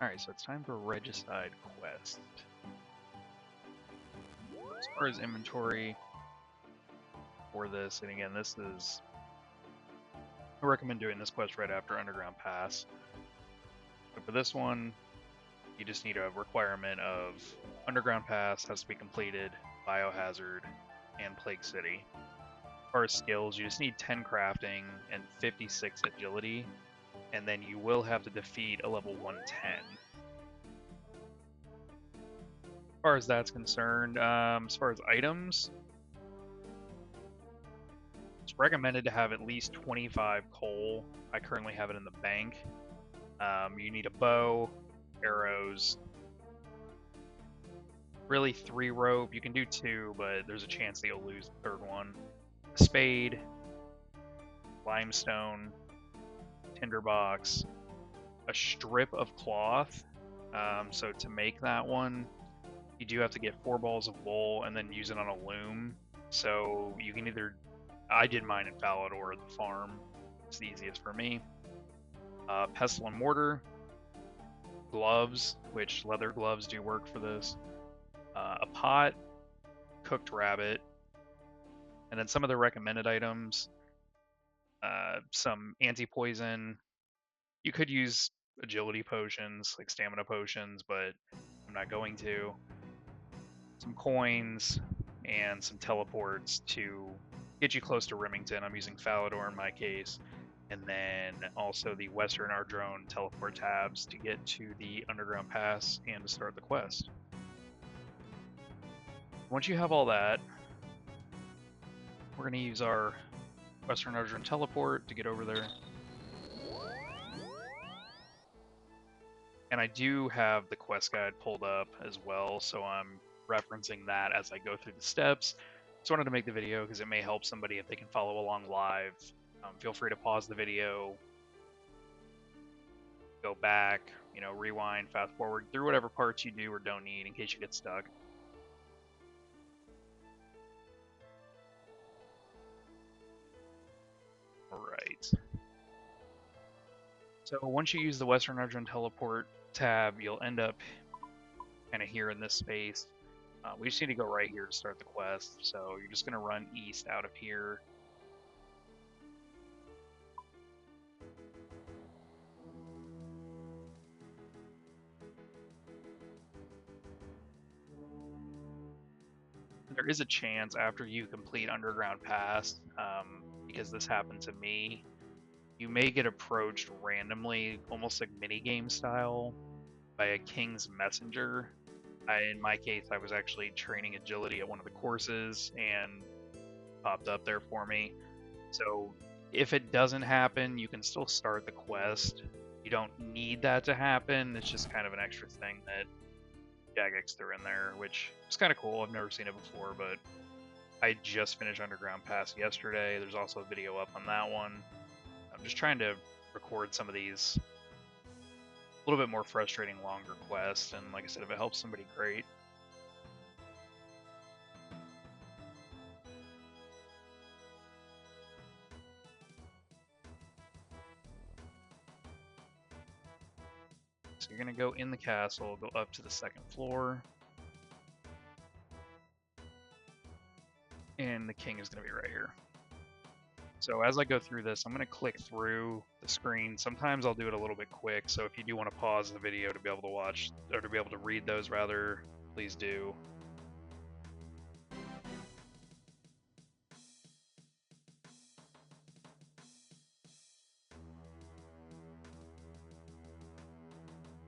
Alright, so it's time for Regicide Quest. As far as inventory for this, and again, I recommend doing this quest right after Underground Pass. But for this one, you just need a requirement of Underground Pass has to be completed, Biohazard, and Plague City. As far as skills, you just need 10 crafting and 56 agility, and then you will have to defeat a level 110. As far as that's concerned, as far as items, it's recommended to have at least 25 coal. I currently have it in the bank. You need a bow, arrows, really 3 rope. You can do 2, but there's a chance that you'll lose the 3rd one. A spade, limestone, tinderbox, a strip of cloth. So to make that one, you do have to get 4 balls of wool and then use it on a loom. So you can either, I did mine in Falador at the farm. It's the easiest for me. Pestle and mortar, gloves, which leather gloves do work for this. A pot, cooked rabbit, and then some of the recommended items. Some anti-poison. You could use agility potions, like stamina potions, but I'm not going to. Some coins and some teleports to get you close to Remington. I'm using Falador in my case. And then also the Western Ardrone teleport tabs to get to the Underground Pass and to start the quest. Once you have all that, we're going to use our Western Ardrone teleport to get over there. And I do have the quest guide pulled up as well, so I'm referencing that as I go through the steps. Just wanted to make the video because it may help somebody if they can follow along live. Feel free to pause the video, go back, rewind, fast forward through whatever parts you do or don't need in case you get stuck. Alright. So once you use the Western Ardrone teleport tab, you'll end up kind of here in this space. We just need to go right here to start the quest, so you're just going to run east out of here. There is a chance after you complete Underground Pass, because this happened to me, you may get approached randomly, almost like minigame style, by a King's Messenger. In my case, I was actually training agility at one of the courses and popped up there for me. So if it doesn't happen, you can still start the quest. You don't need that to happen. It's just kind of an extra thing that Jagex threw in there, which is kind of cool. I've never seen it before, but I just finished Underground Pass yesterday. There's also a video up on that one. I'm just trying to record some of these a little bit more frustrating, longer quests, and like I said, if it helps somebody, great. So you're going to go in the castle, go up to the 2nd floor, and the king is going to be right here. So as I go through this, I'm going to click through the screen. Sometimes I'll do it a little bit quick, so if you do want to pause the video to be able to watch, or to be able to read those rather, please do.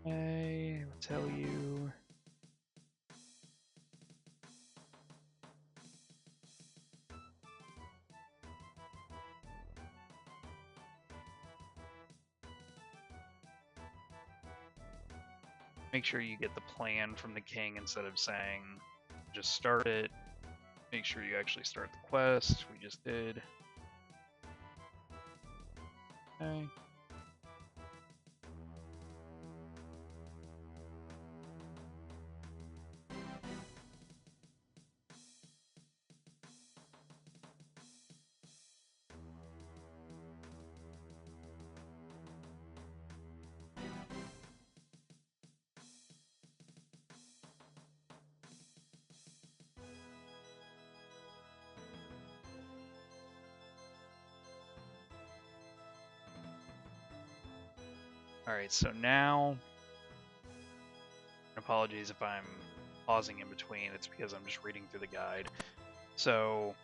I will tell you. Make sure you get the plan from the king instead of saying just start it. Make sure you actually start the quest. We just did. Okay. Alright, so now, apologies if I'm pausing in between, it's because I'm just reading through the guide. So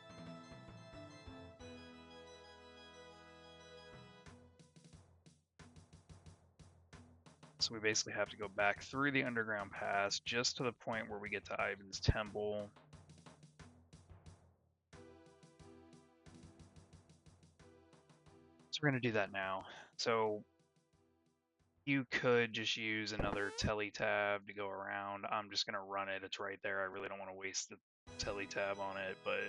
we basically have to go back through the underground pass just to the point where we get to Ivan's temple. So we're going to do that now. So you could just use another tele tab to go around. I'm just going to run it. It's right there. I really don't want to waste the tele tab on it, but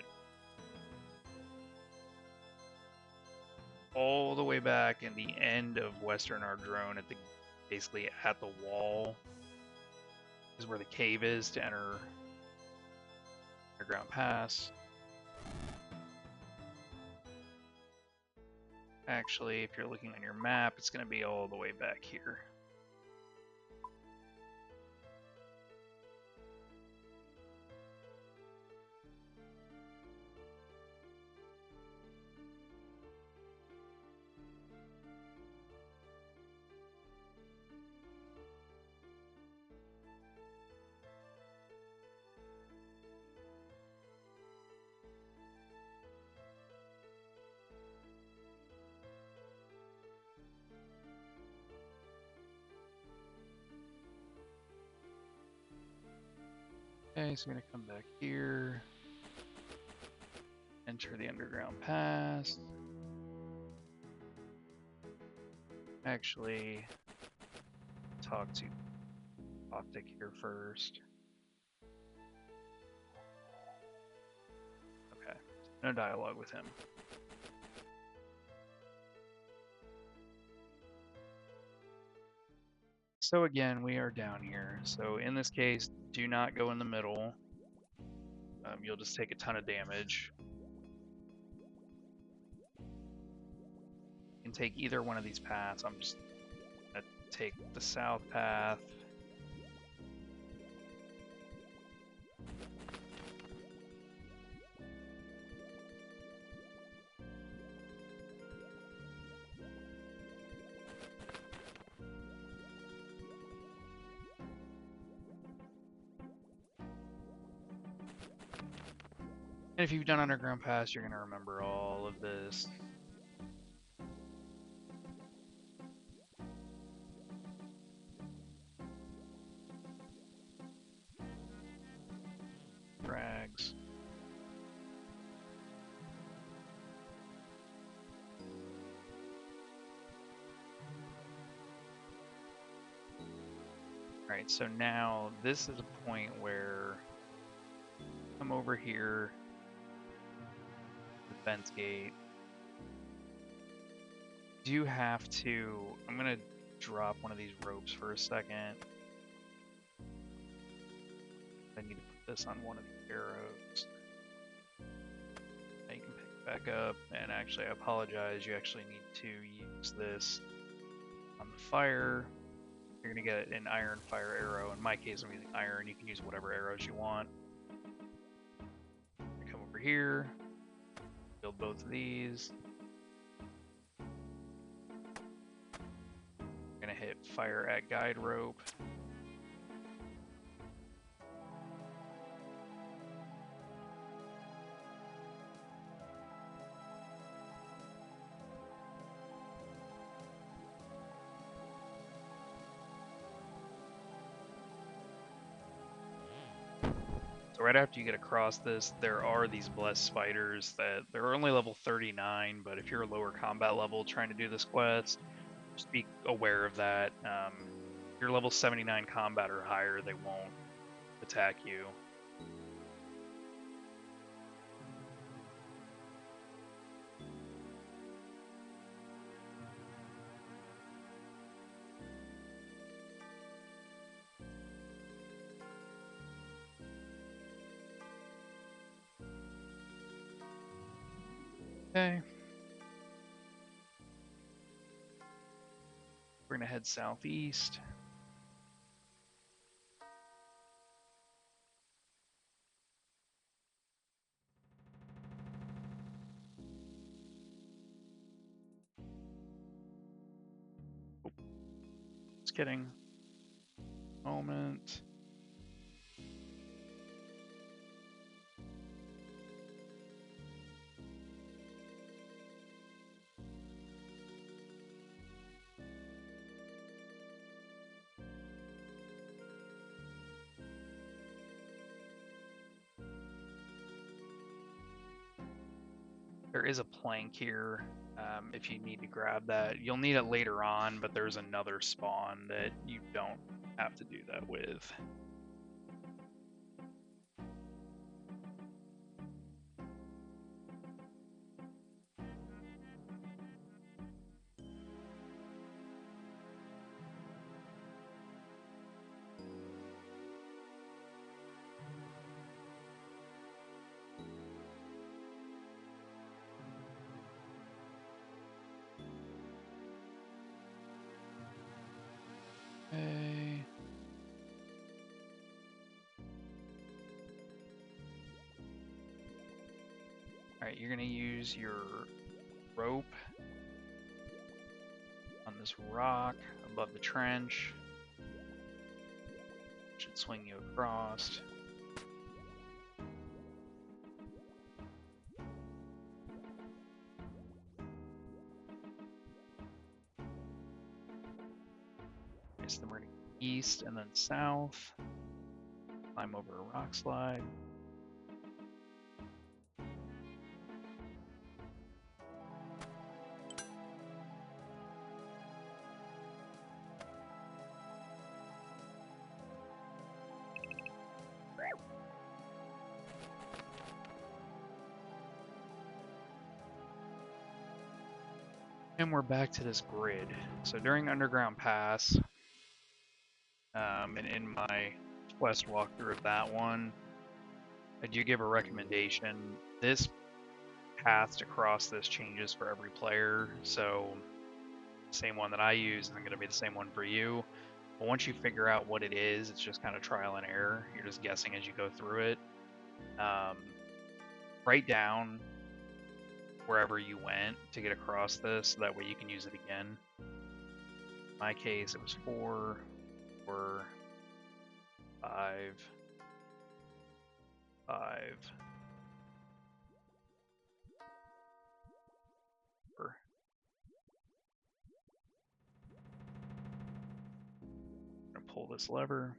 all the way back in the end of Western Ardrone, at the basically at the wall is where the cave is to enter underground pass. Actually, if you're looking on your map, it's going to be all the way back here. Okay, so I'm going to come back here, enter the underground pass. Actually, talk to Optic here first. Okay, no dialogue with him. So again, we are down here. So in this case, do not go in the middle. You'll just take a ton of damage. You can take either one of these paths. I'm just going to take the south path. And if you've done Underground Pass, you're going to remember all of this. Drags. Alright, so now this is a point where come over here, the fence gate. Do have to, I'm gonna drop one of these ropes for a second. I need to put this on one of the arrows. Now you can pick it back up, and actually I apologize, you actually need to use this on the fire. You're gonna get an iron fire arrow. In my case, I'm using iron. You can use whatever arrows you want. Come over here, build both of these. We're gonna hit fire at guide rope. So right after you get across this, there are these blessed spiders that they're only level 39, but if you're a lower combat level trying to do this quest, just be aware of that. If you're level 79 combat or higher, they won't attack you. Okay. We're gonna head southeast. Just kidding. Moment. There is a plank here if you need to grab that. You'll need it later on, but there's another spawn that you don't have to do that with. Okay. Alright, you're gonna use your rope on this rock above the trench. Should swing you across. Okay, so then we're gonna go east and then south. Climb over a rock slide. And we're back to this grid. So during Underground Pass, and in my quest walkthrough of that one, I do give a recommendation. This path to cross this changes for every player, so same one that I use isn't going to be the same one for you. But once you figure out what it is, it's just kind of trial and error. You're just guessing as you go through it. Write down wherever you went to get across this, so that way you can use it again. In my case, it was 4, 4, 5, 5, 4. I'm gonna pull this lever.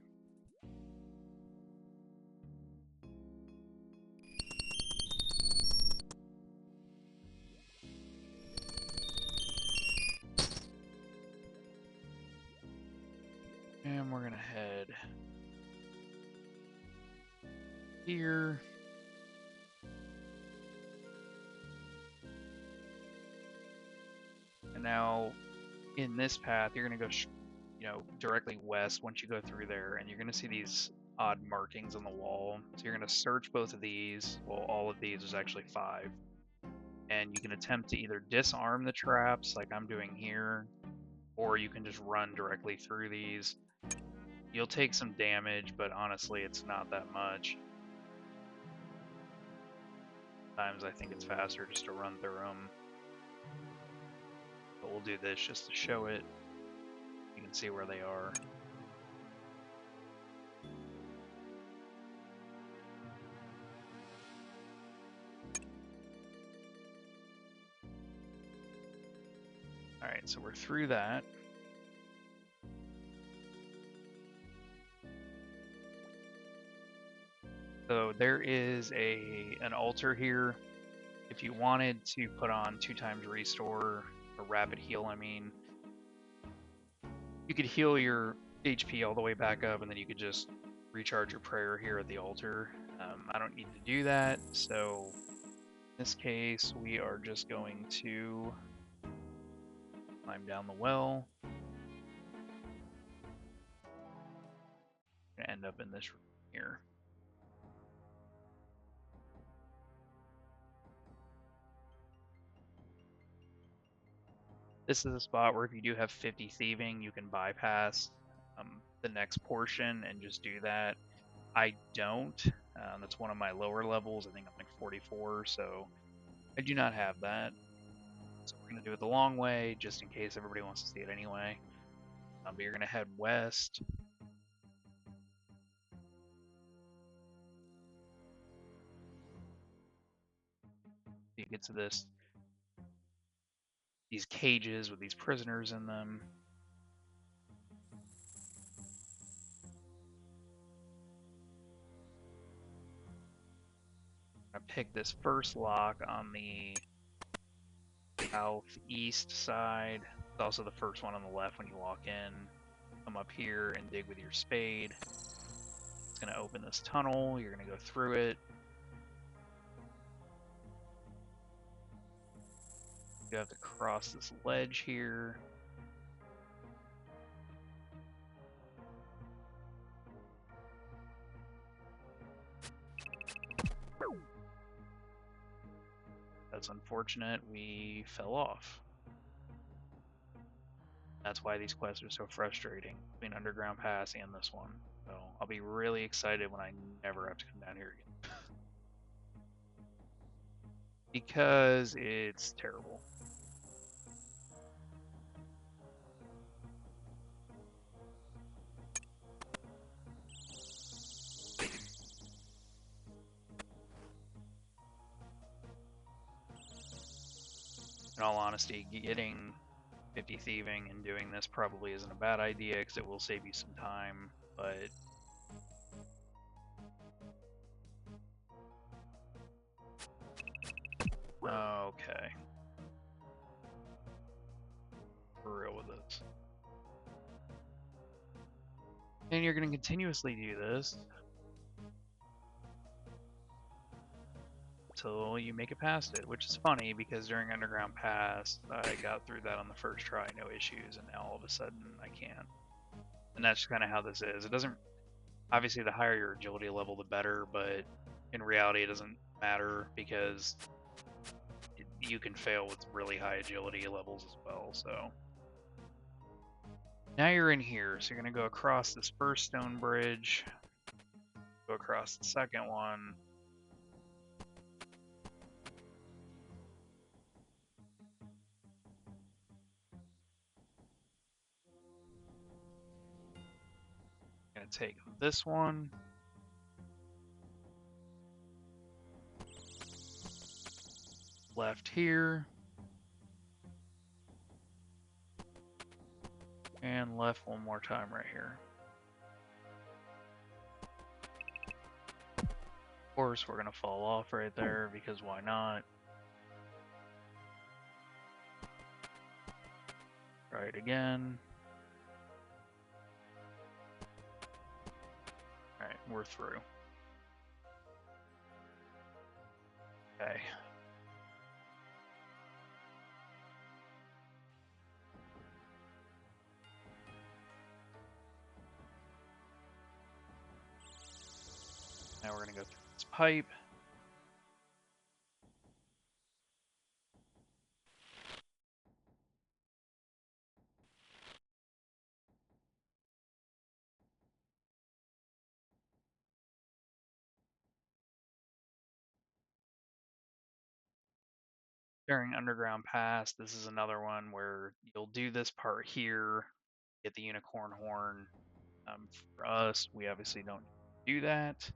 And we're gonna head here. And now in this path, you're gonna go, directly west once you go through there, and you're gonna see these odd markings on the wall. So you're gonna search both of these. Well, all of these, there's actually 5. And you can attempt to either disarm the traps like I'm doing here, or you can just run directly through these. You'll take some damage, but honestly, it's not that much. Sometimes I think it's faster just to run through them. But we'll do this just to show it. You can see where they are. Alright, so we're through that. So there is an altar here. If you wanted to put on 2x restore, or rapid heal, I mean, you could heal your HP all the way back up, and then you could just recharge your prayer here at the altar. I don't need to do that, so in this case, we are just going to climb down the well. Gonna end up in this room here. This is a spot where if you do have 50 thieving, you can bypass the next portion and just do that. I don't. That's one of my lower levels. I think I'm like 44, so I do not have that. So we're going to do it the long way, just in case everybody wants to see it anyway. But you're gonna head west. You get to these cages with these prisoners in them. I pick this first lock on the southeast side. It's also the first one on the left when you walk in. Come up here and dig with your spade. It's going to open this tunnel. You're going to go through it. You have to cross this ledge here. That's unfortunate. We fell off. That's why these quests are so frustrating between Underground Pass and this one. So I'll be really excited when I never have to come down here again. Because it's terrible. In all honesty, getting 50 thieving and doing this probably isn't a bad idea because it will save you some time, but okay. For real with this. And you're going to continuously do this until you make it past it, which is funny because during Underground Pass, I got through that on the first try, no issues, and now all of a sudden I can't. And that's just kind of how this is. It doesn't, obviously the higher your agility level, the better, but in reality it doesn't matter because you can fail with really high agility levels as well, so. Now you're in here, so you're going to go across this first stone bridge, go across the second one, going to take this one, left here, and left one more time right here. Of course, we're going to fall off right there because why not? Try it again. Alright, we're through. Okay. Now we're going to go through this pipe. During Underground Pass, this is another one where you'll do this part here, get the unicorn horn. For us, we obviously don't do that.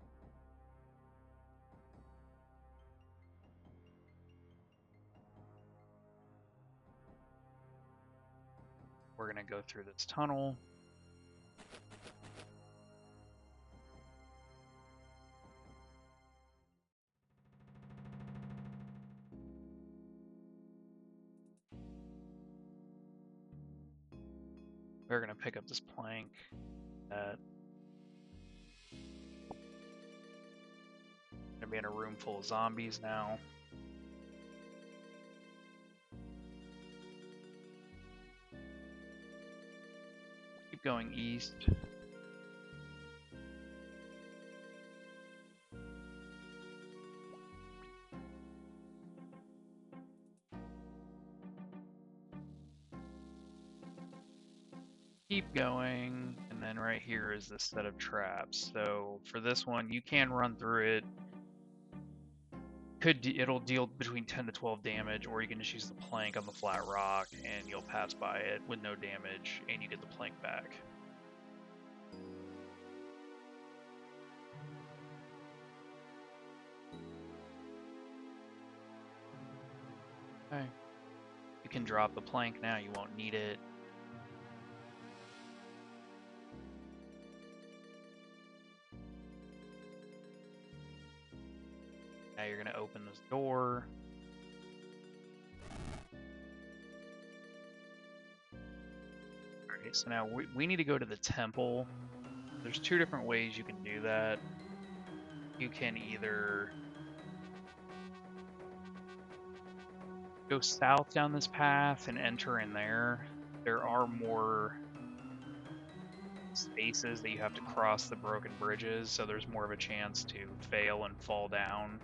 We're going to go through this tunnel. We're going to pick up this plank that going to be in a room full of zombies now. Keep going east. Keep going, and then right here is this set of traps. So for this one, you can run through it. it'll deal between 10 to 12 damage, or you can just use the plank on the flat rock and you'll pass by it with no damage and you get the plank back. Okay. You can drop the plank now, you won't need it. Now you're gonna open this door. Alright, so now we need to go to the temple. There's two different ways you can do that. You can either go south down this path and enter in there. There are more spaces that you have to cross the broken bridges, so there's more of a chance to fail and fall down.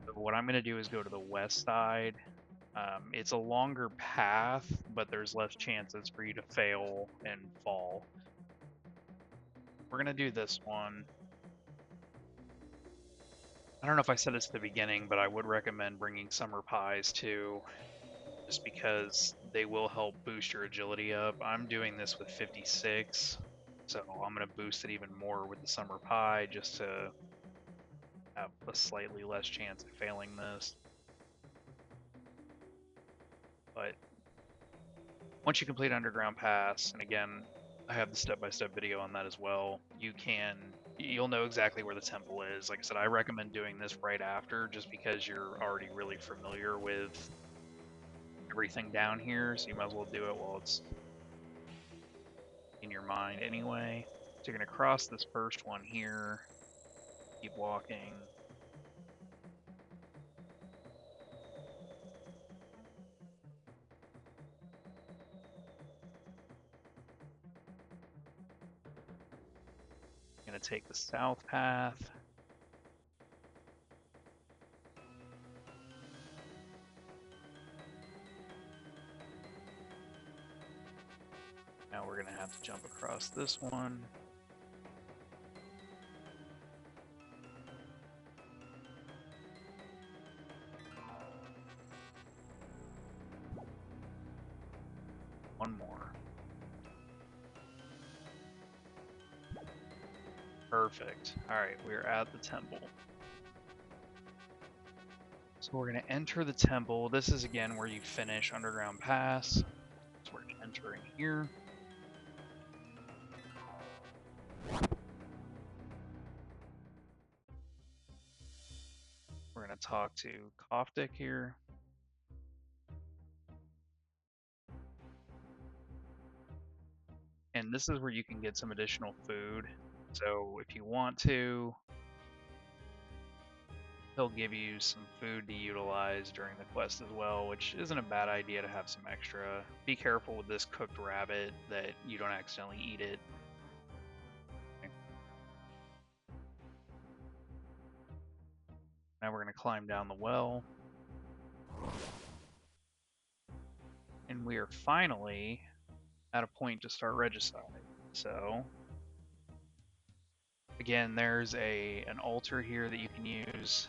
So what I'm going to do is go to the west side. It's a longer path, but there's less chances for you to fail and fall. We're going to do this one. I don't know if I said this at the beginning, but I would recommend bringing summer pies too, just because they will help boost your agility up. I'm doing this with 56, so I'm going to boost it even more with the summer pie just to have a slightly less chance of failing this. But once you complete Underground Pass, and again, I have the step-by-step video on that as well, you'll know exactly where the temple is. Like I said, I recommend doing this right after just because you're already really familiar with everything down here, so you might as well do it while it's in your mind anyway. So you're going to cross this first one here, keep walking. Going to take the south path. Now we're going to have to jump across this one. One more. Perfect. Alright, we're at the temple. So we're going to enter the temple. This is again where you finish Underground Pass. So we're going to enter in here. We're going to talk to Koftik here. And this is where you can get some additional food. So if you want to, he'll give you some food to utilize during the quest as well, which isn't a bad idea to have some extra. Be careful with this cooked rabbit that you don't accidentally eat it. Okay. Now we're going to climb down the well. And we are finally at a point to start Regicide. So again, there's an altar here that you can use.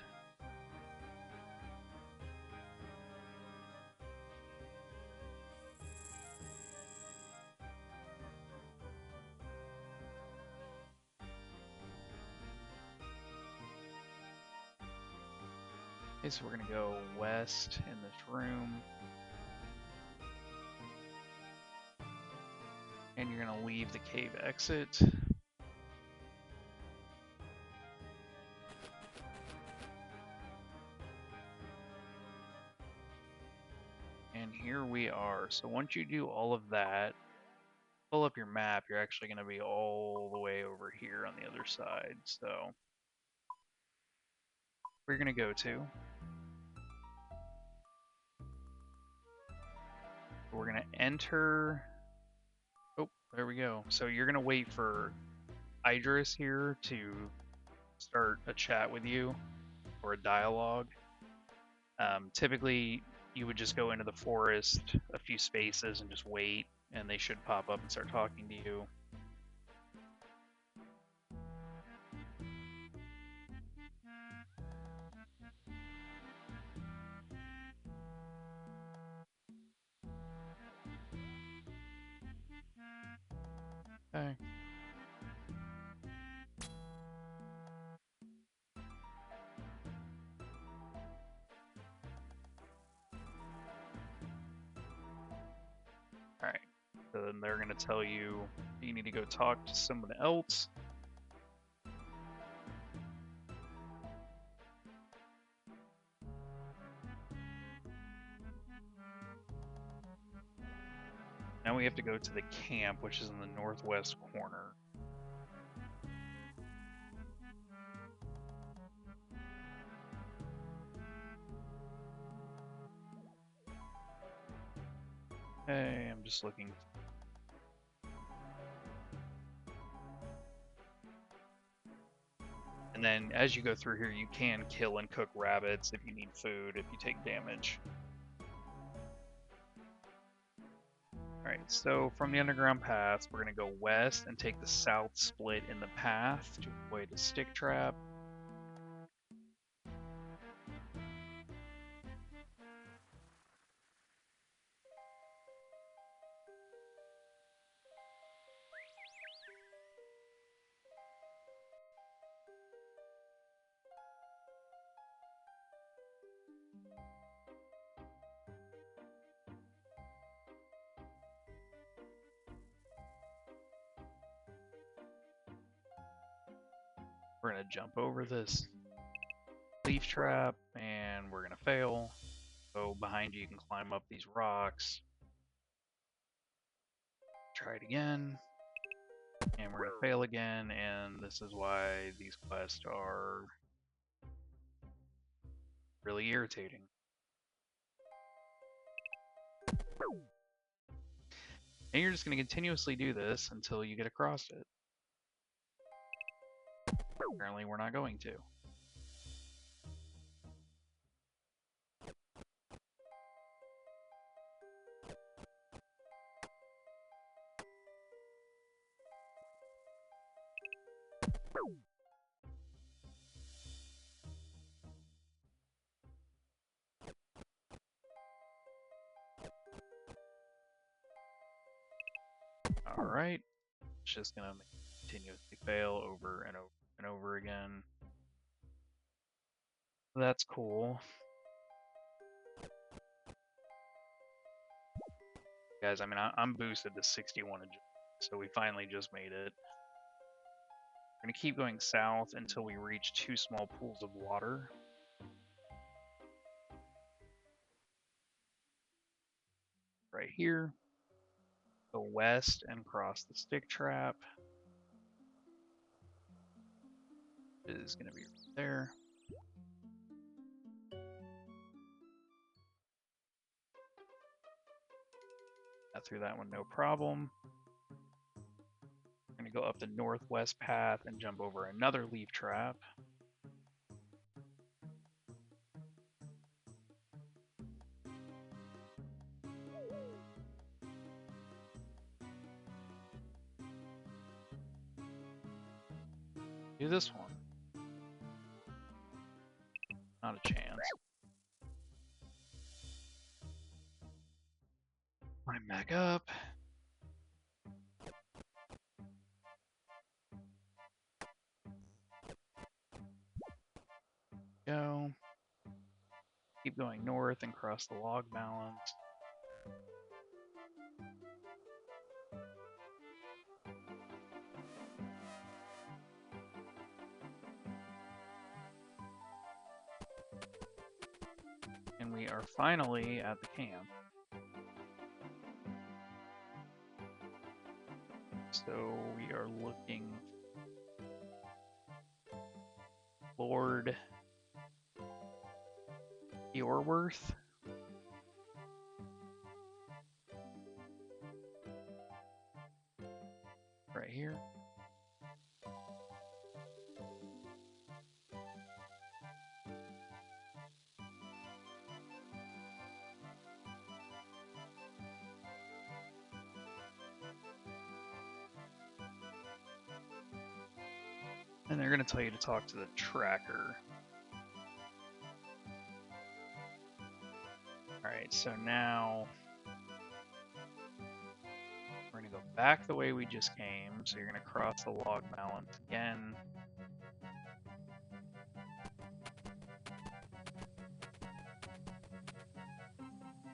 Okay, so we're gonna go west in this room. And you're gonna leave the cave exit. And here we are. So once you do all of that, pull up your map, you're actually going to be all the way over here on the other side. So we're going to go to. We're going to enter. Oh, there we go. So you're going to wait for Idris here to start a chat with you or a dialogue. Typically, you would just go into the forest a few spaces and just wait, and they should pop up and start talking to you. and they're going to tell you you need to go talk to someone else. Now we have to go to the camp, which is in the northwest corner. Okay, I'm just looking. And then as you go through here, you can kill and cook rabbits if you need food, if you take damage. Alright, so from the underground paths, we're going to go west and take the south split in the path to avoid a stick trap. We're going to jump over this leaf trap, and we're going to fail. So behind you, you can climb up these rocks. Try it again. And we're going to fail again, and this is why these quests are really irritating. And you're just going to continuously do this until you get across it. Apparently we're not going to. Alright, it's just going to continuously fail over and over and over again. That's cool. Guys, I mean, I'm boosted to 61 agility, so we finally just made it. We're going to keep going south until we reach 2 small pools of water. Right here. Go west and cross the stick trap. It is going to be right there. Got through that one, no problem. We're going to go up the northwest path and jump over another leaf trap. Do this one. Not a chance. Climb back up. Go. Keep going north and cross the log balance. And we are finally at the camp. So we are looking Lord Yorworth. Right here. And they're going to tell you to talk to the tracker. Alright, so now we're going to go back the way we just came. So you're going to cross the log balance again.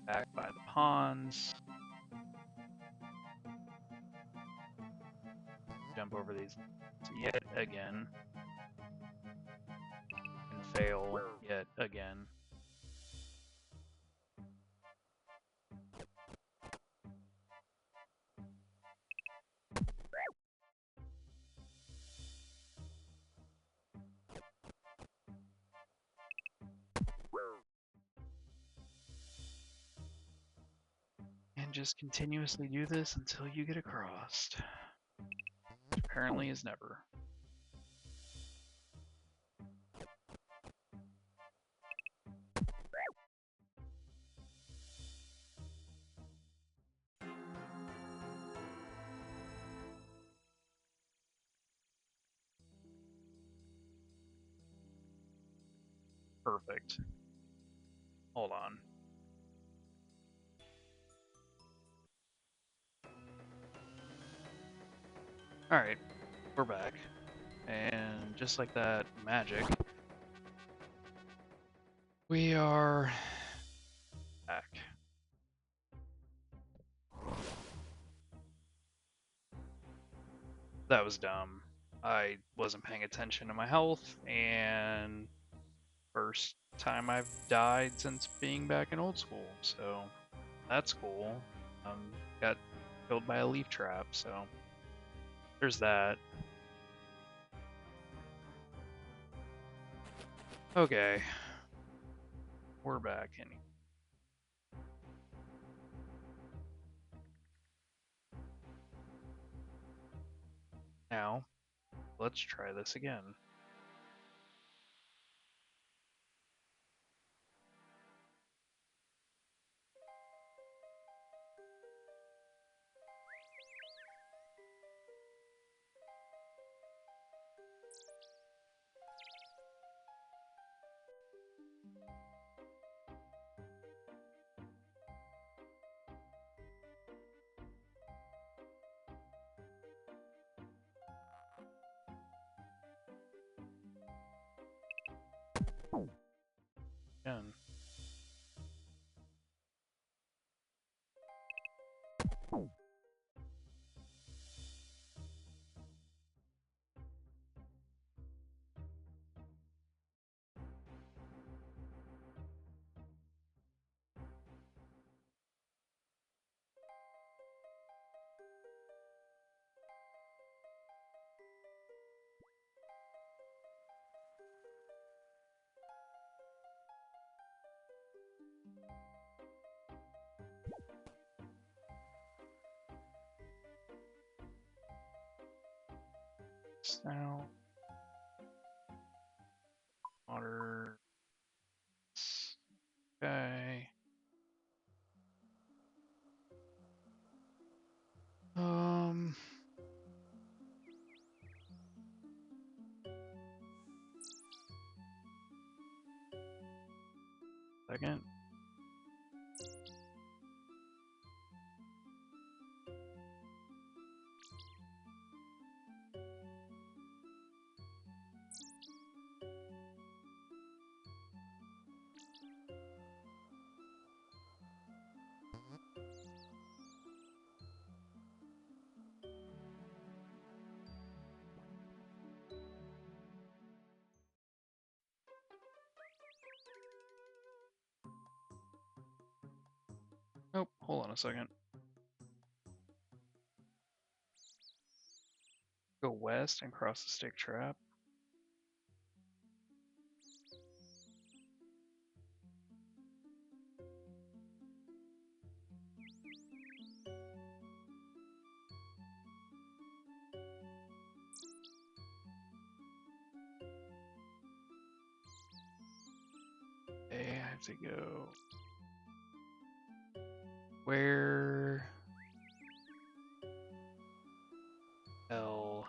Back by the ponds. jump over these yet again. And fail yet again. And just continuously do this until you get across. Which apparently is never. Perfect. Hold on. Alright, we're back. And just like that magic, we are back. That was dumb. I wasn't paying attention to my health, and first time I've died since being back in Old School, so that's cool. Got killed by a leaf trap, so there's that. Okay, we're back in. Now, let's try this again. Again. Now, water. Okay. Second. Nope, hold on a second. Go west and cross the stick trap. Okay, I have to go. Where? L.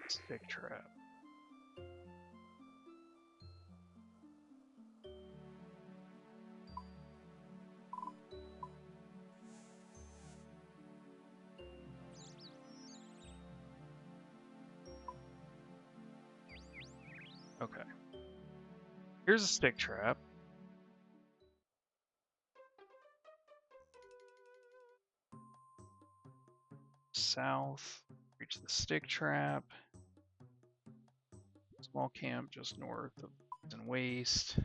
Stick trap. Okay. Here's a stick trap. south, reach the stick trap. Small camp just north of Poison Waste.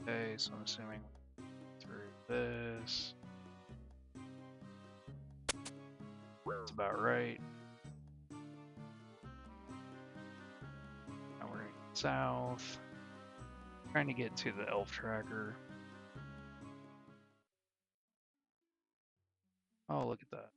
Okay, so I'm assuming through this. That's about right. Now we're going south. Trying to get to the elf tracker. Oh, look at that.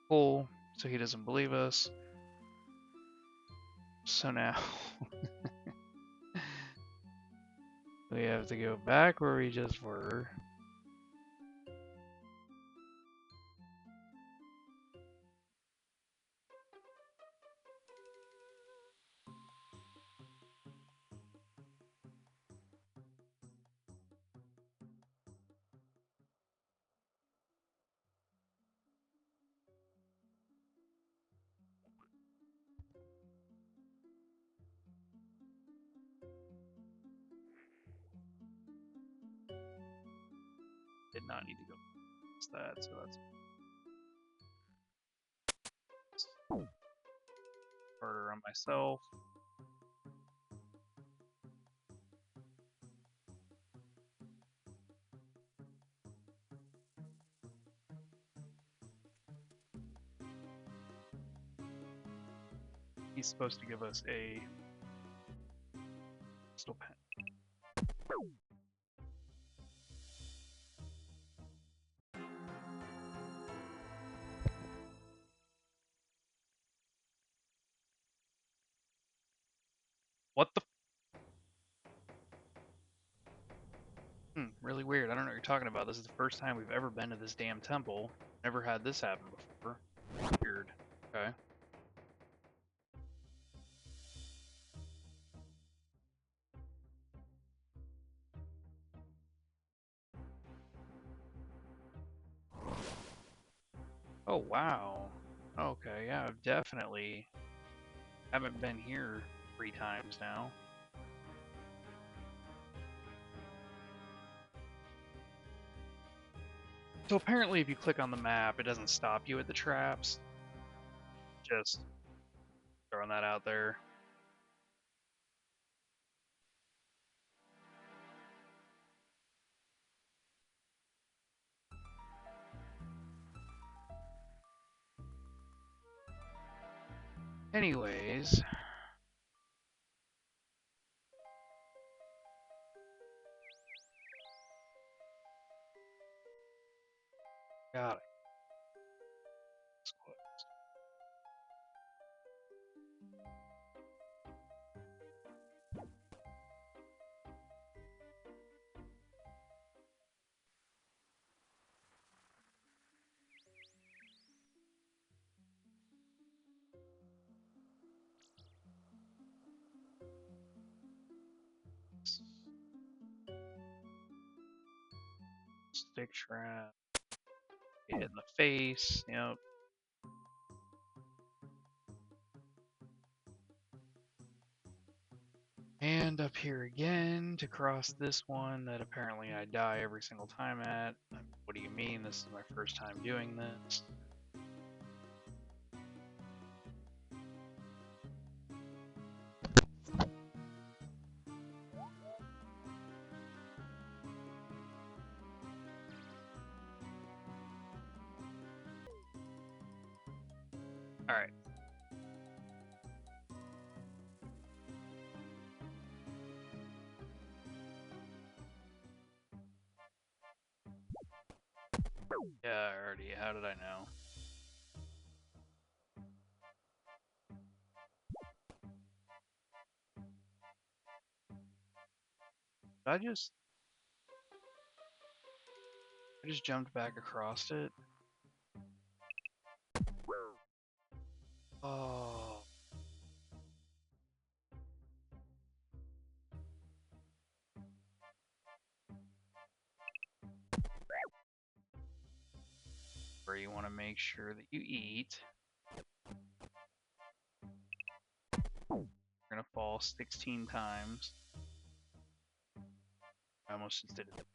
Cool. So he doesn't believe us. So now we have to go back where we just were. Did not need to go past that, so that's harder on myself. He's supposed to give us a crystal pen. What the? Really weird. I don't know what you're talking about. This is the first time we've ever been to this damn temple. Never had this happen before. Weird. Okay. Oh, wow. Okay, yeah, I've definitely haven't been here 3 times now. So apparently if you click on the map, it doesn't stop you at the traps. Just throwing that out there. Anyways. Got it. Stick trap. Get hit in the face. Yep. And up here again to cross this one that apparently I die every single time at. What do you mean? This is my first time doing this. Alright. Yeah, already. How did I know? I just jumped back across it. Oh. are, you want to make sure that you eat. You're going to fall 16 times. I almost just did it.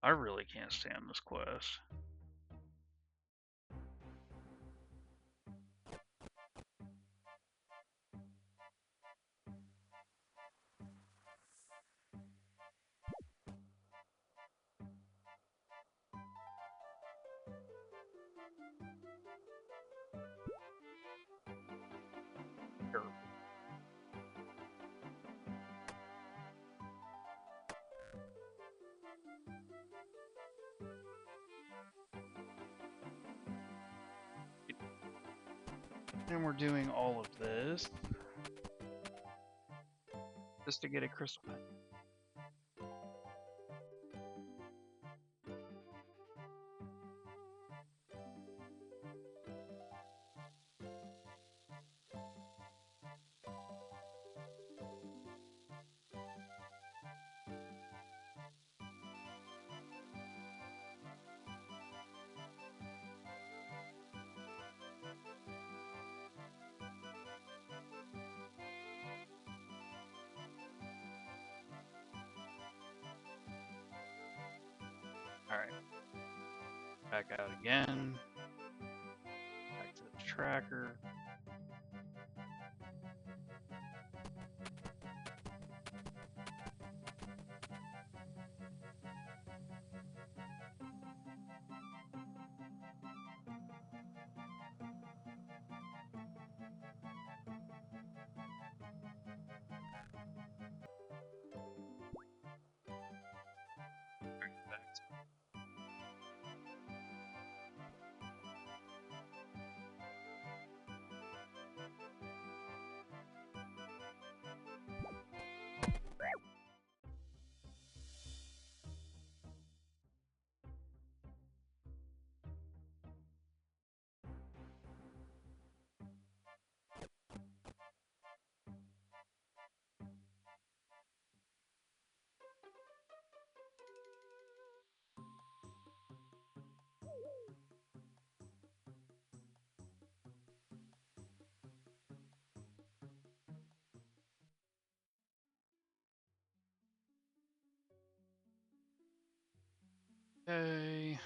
I really can't stand this quest. Sure. And we're doing all of this just to get a crystal pen. Alright. Back out again. Back to the tracker. Back to okay.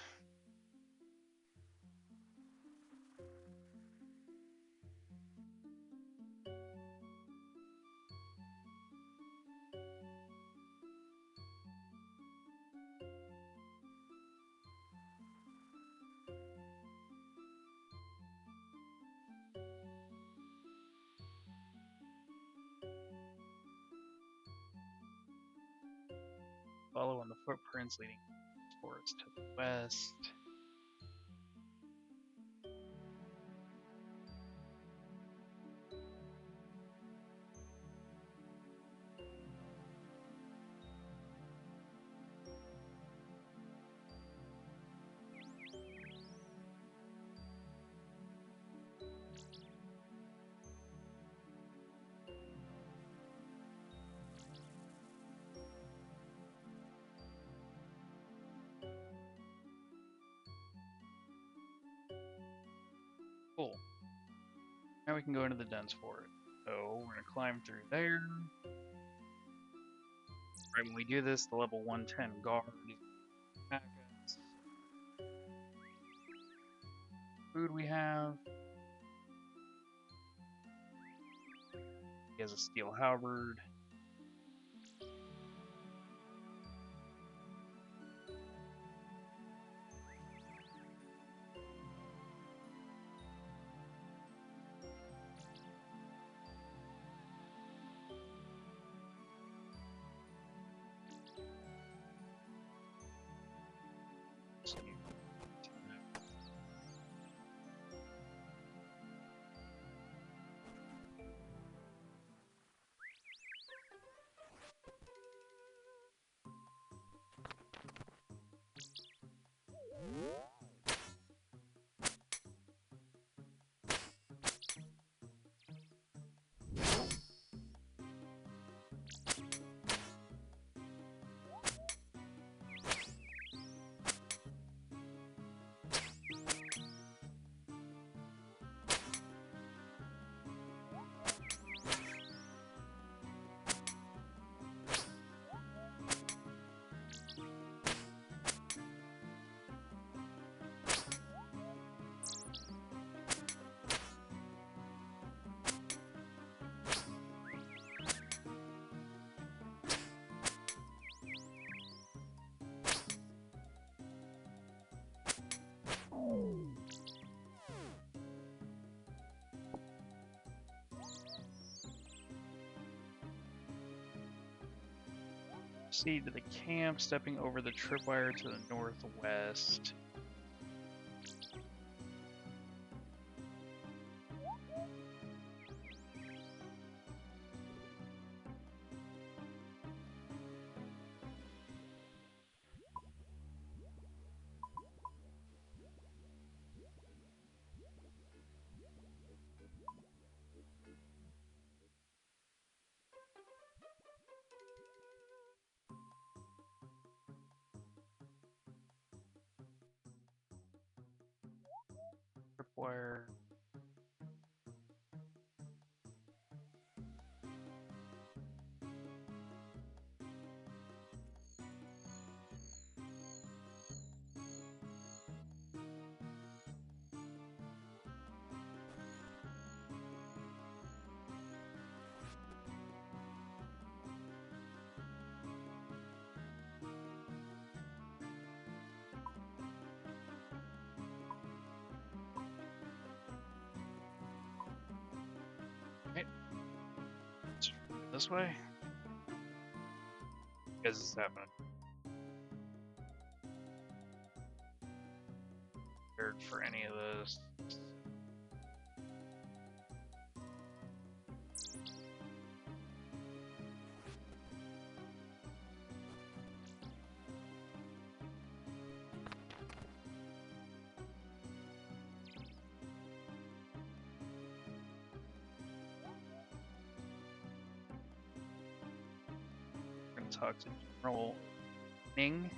Follow on the footprints leading towards to the west. Cool. Now we can go into the dense forest. So we're gonna climb through there. Right when we do this, the level 110 guard attack us. Food we have. He has a steel halberd. Proceed to the camp, stepping over the tripwire to the northwest. Tripwire. Right. Let's go this way. Because it's happening. Prepared for any of this. We're going to talk to General Ning.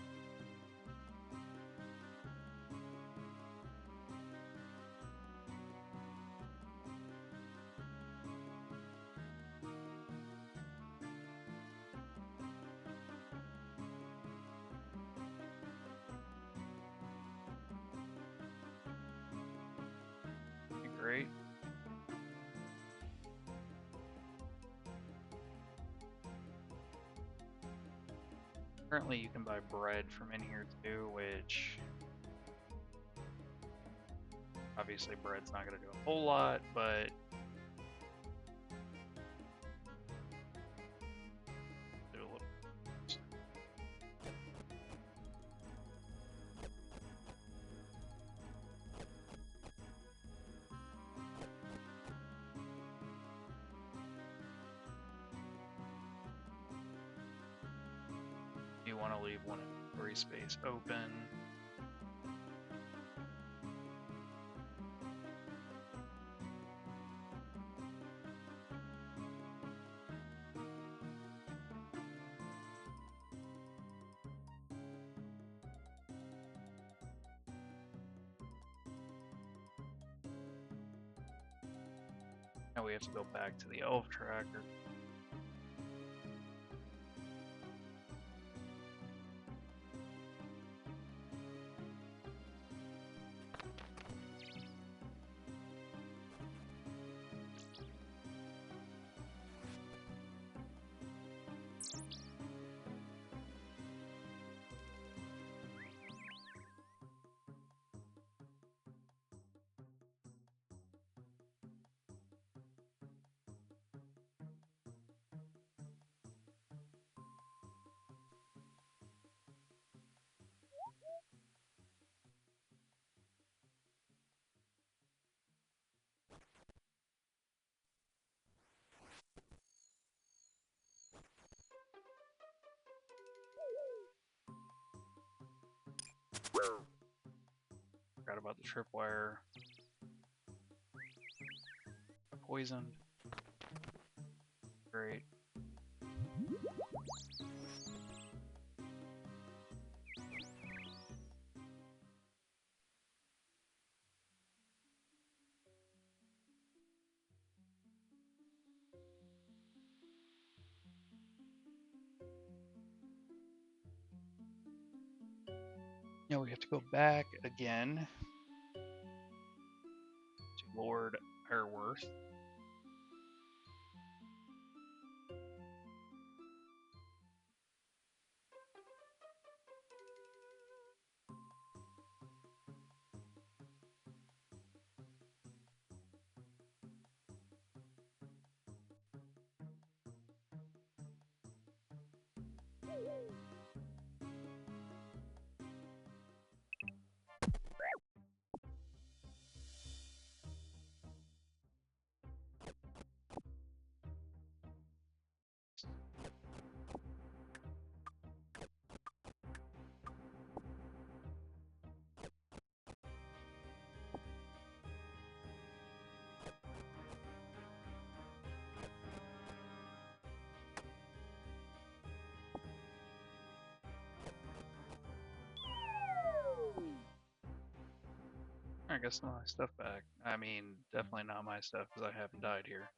Great. Currently, you can buy bread from in here too, which obviously bread's not going to do a whole lot, but do a little. You want to leave one inventory space open. Now we have to go back to the elf tracker. Forgot about the tripwire. Poisoned. Great. Now we have to go back again to Lord Airworth. I guess not my stuff back. I mean, definitely not my stuff because I haven't died here.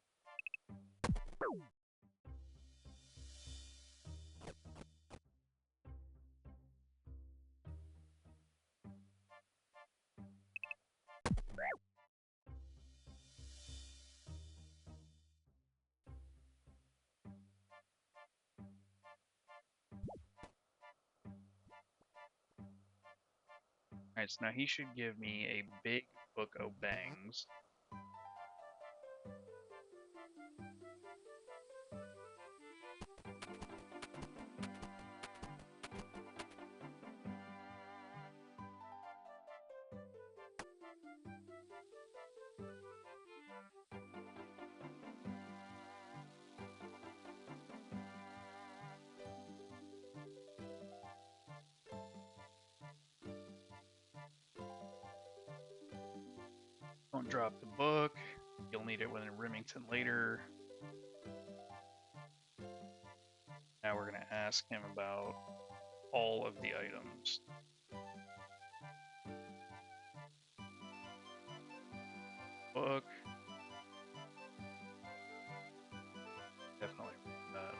Alright, so now he should give me a big book of bangs. Don't drop the book. You'll need it within Remington later. Now we're going to ask him about all of the items. Book. Definitely that.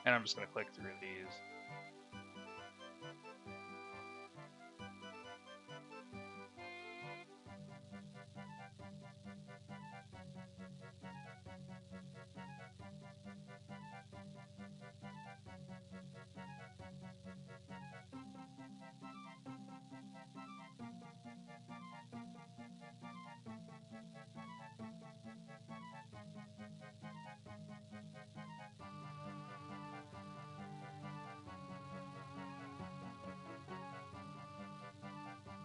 And I'm just going to click through these.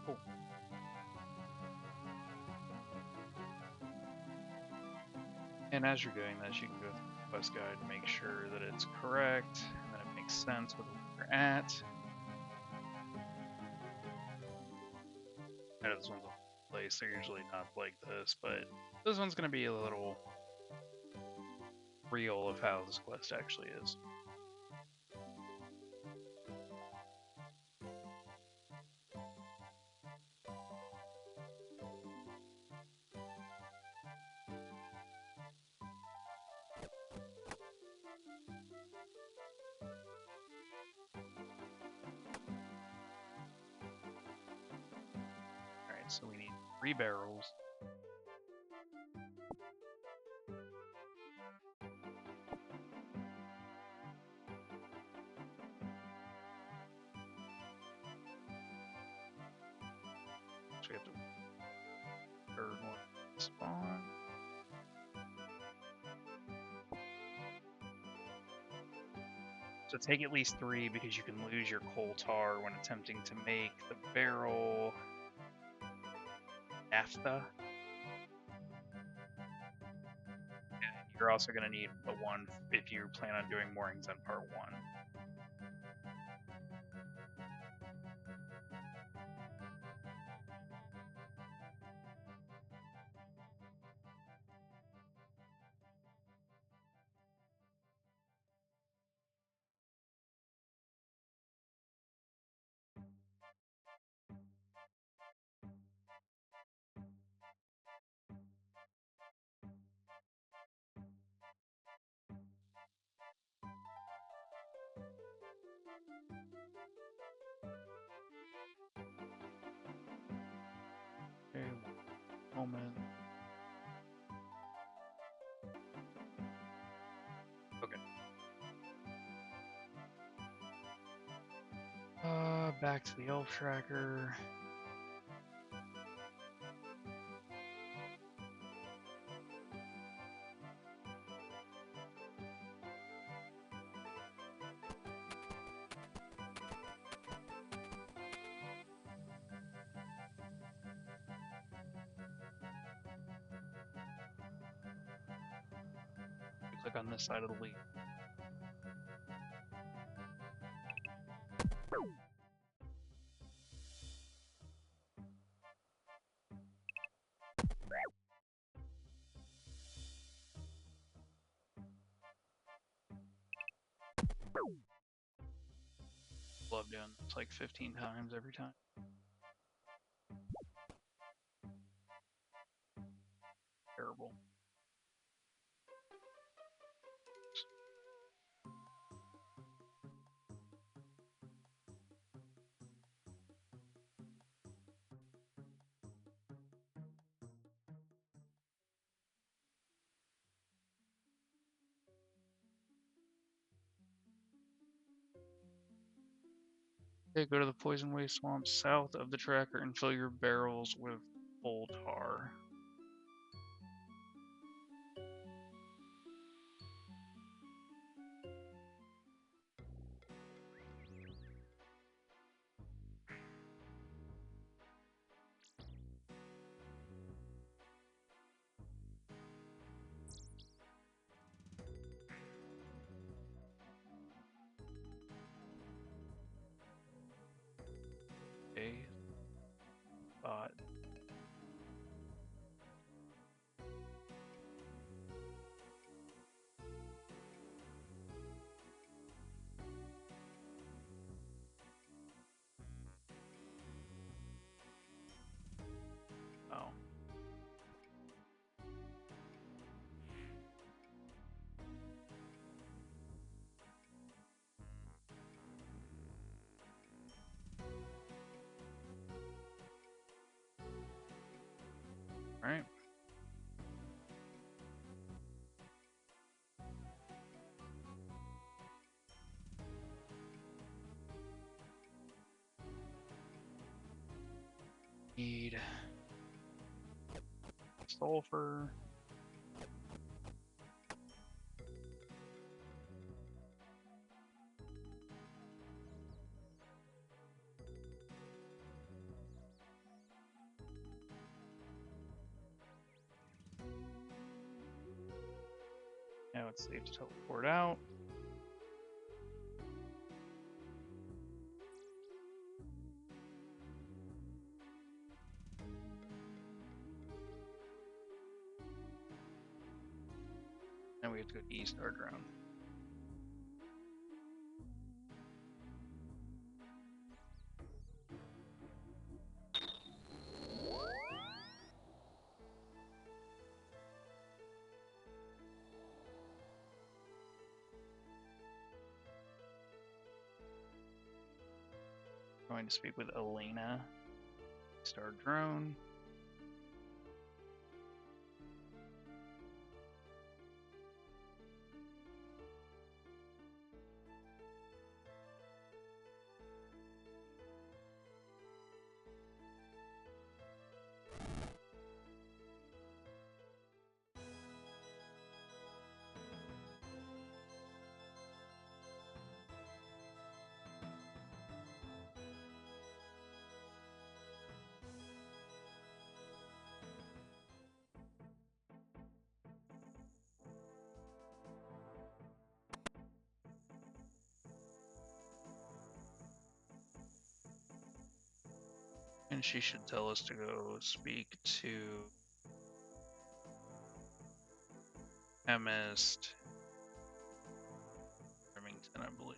Cool. And as you're doing this, you can go through the quest guide to make sure that it's correct and that it makes sense with where you're at. I know this one's a place, they're usually not like this, but this one's going to be a little real of how this quest actually is. Alright, so we need 3 barrels. So we have to third one spawn. So take at least 3 because you can lose your coal tar when attempting to make the barrel naphtha. And you're also going to need a 1 if you plan on doing moorings on part 1. Okay, one moment. Okay. Back to the elf tracker. on this side of the league. Love doing this like 15 times every time. Terrible. Okay, go to the Poison Waste Swamp south of the tracker and fill your barrels with full tar. Okay. Thought. Oh. Alright. Need sulfur. Now it's safe to teleport out. Now we have to go east our drone. Going to speak with Elena. Star drone. And she should tell us to go speak to Chemist Remington, I believe.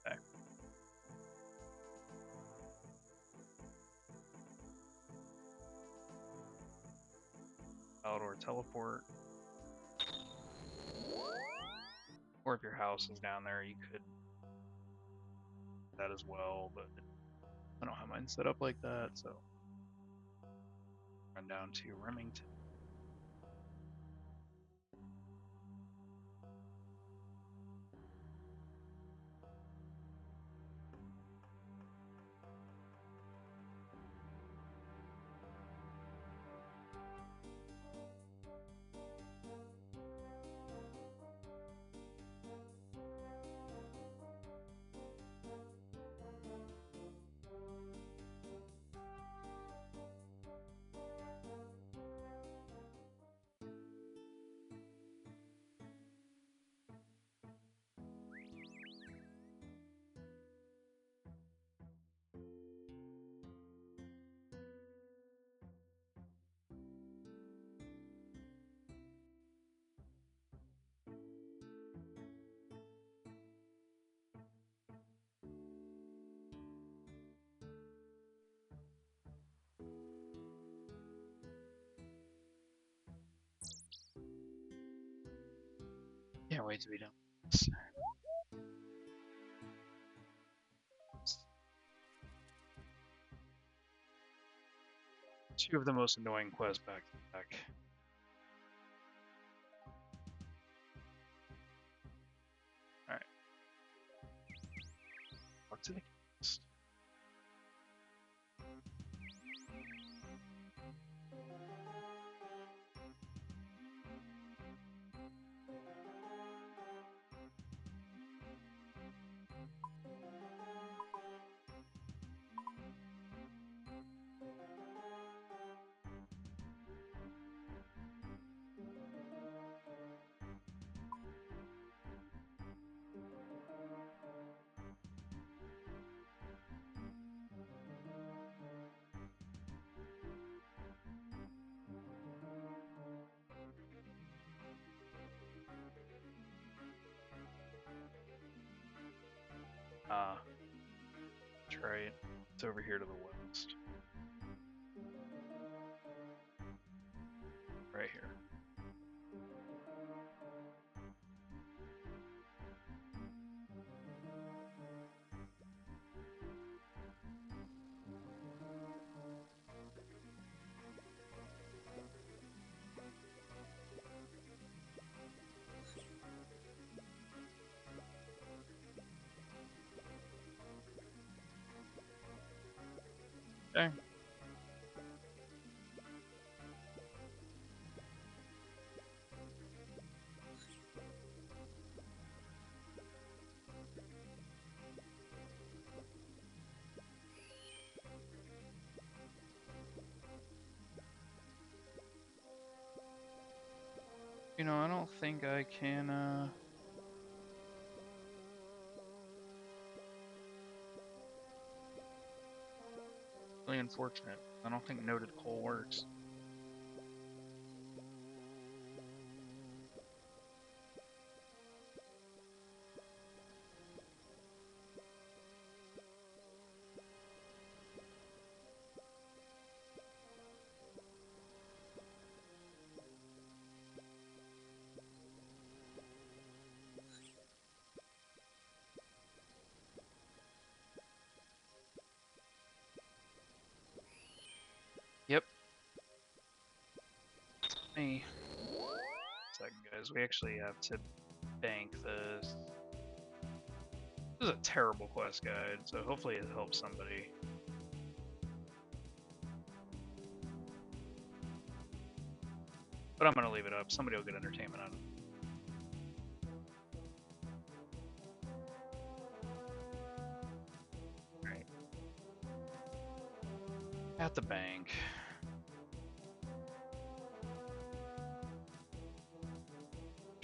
Okay. Outdoor teleport. Or if your house is down there, you could do that as well, but I don't have mine set up like that, so run down to Remington. Can't wait to be done with this. Two of the most annoying quests back to back. Alright. Talk to the cast. That's right. It's over here to the west. Right here. Okay. You know, I don't think I can, really unfortunate. I don't think noted coal works. Yep. Me. Second, guys, we actually have to bank this. This is a terrible quest guide, so hopefully it helps somebody. But I'm gonna leave it up. Somebody will get entertainment out of it. Right. At the bank.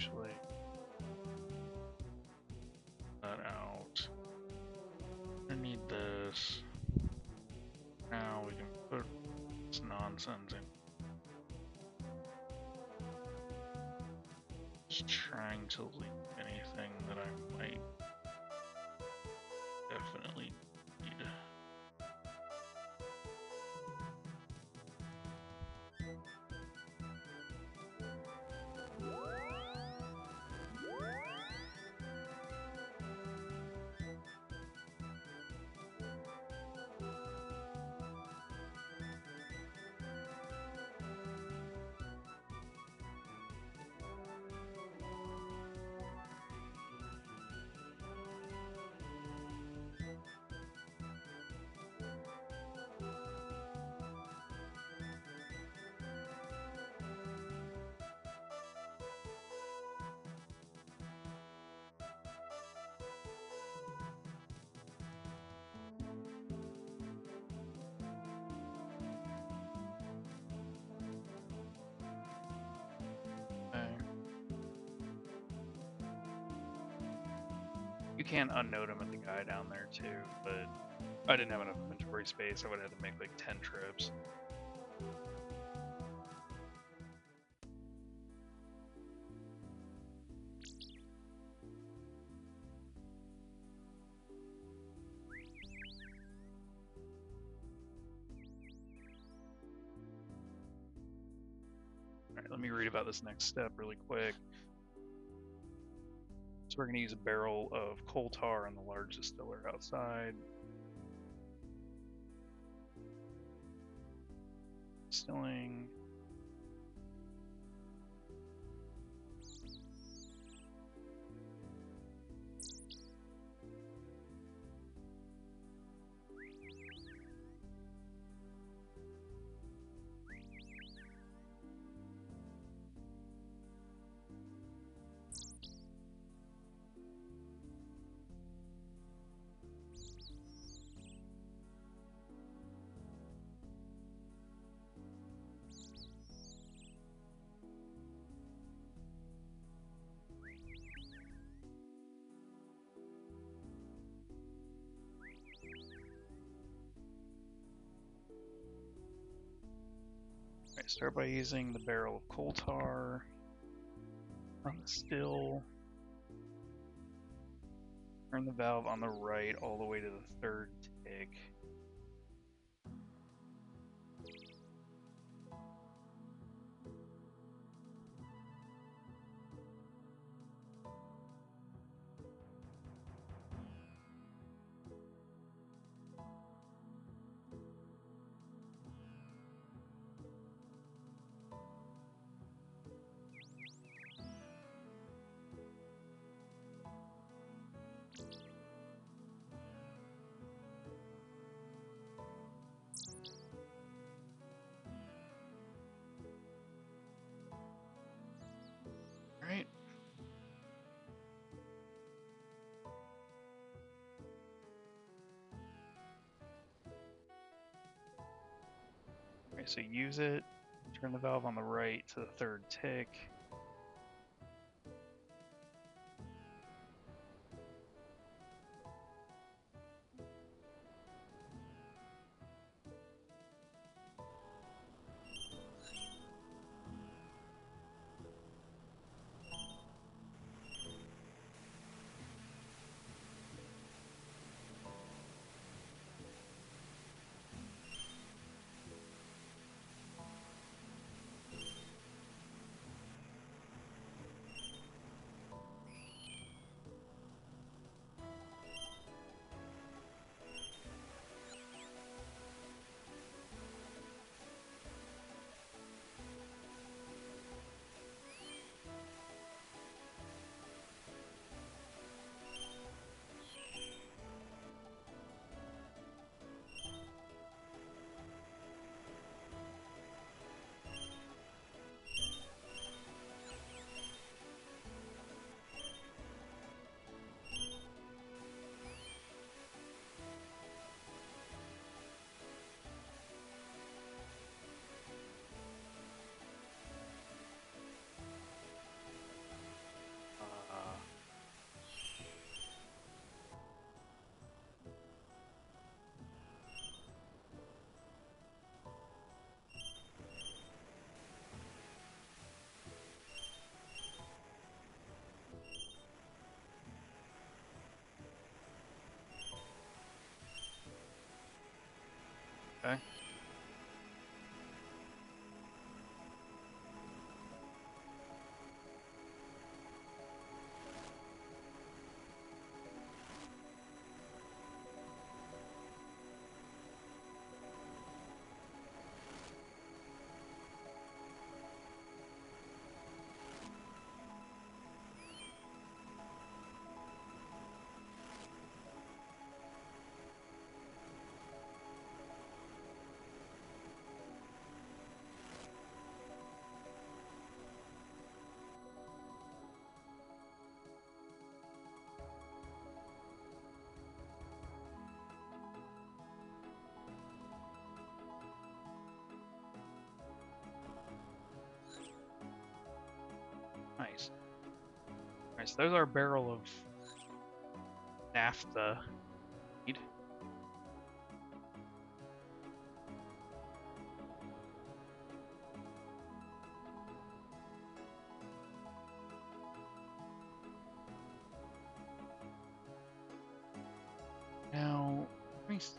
Actually, that out. I need this. Now we can put this nonsense in. Just trying to leave anything that I might definitely need. You can unnote him at the guy down there too, but I didn't have enough inventory space. I would have had to make like 10 trips. Alright, let me read about this next step really quick. So we're going to use a barrel of coal tar in the large distiller outside. Distilling. Alright, start by using the barrel of coal tar on the still. Turn the valve on the right all the way to the third tick. Right. Okay, so use it. Turn the valve on the right to the third tick. Okay. Nice. Alright, so there's our barrel of naphtha. Now, let me see.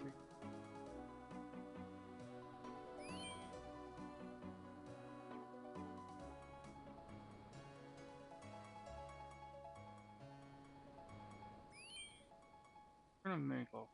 make off.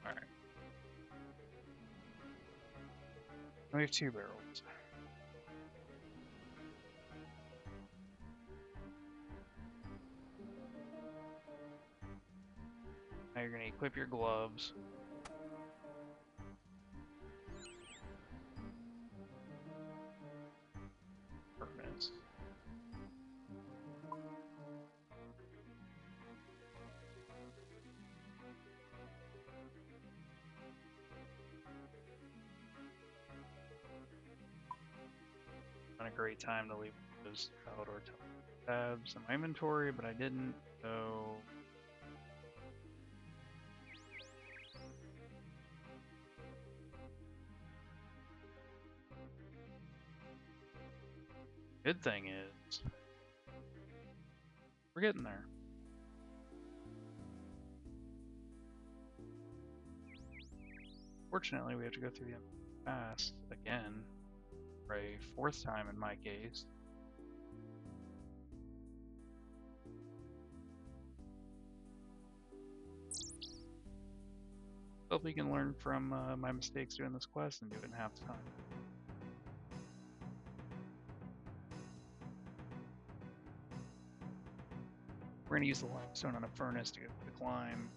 Alright. We have 2 barrels. Now you're going to equip your gloves. Permits. Not a great time to leave those Palador tabs in my inventory, but I didn't, so... Good thing is, we're getting there. Fortunately, we have to go through the fast again, for a 4th time in my case. Hope we can learn from my mistakes doing this quest and do it in half the time. We're gonna use the limestone on a furnace to get the climb.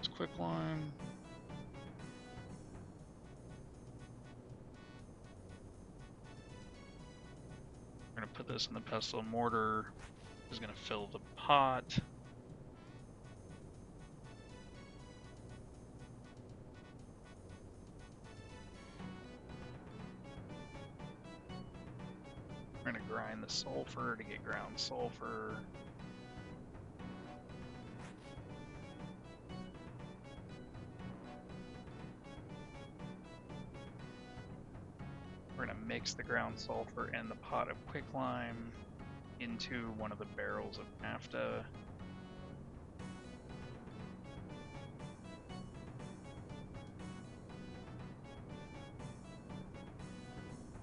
Just quick climb. We're gonna put this in the pestle mortar. Is gonna fill the pot. We're gonna grind the sulfur to get ground sulfur. We're gonna mix the ground sulfur and the pot of quicklime into one of the barrels of naphtha.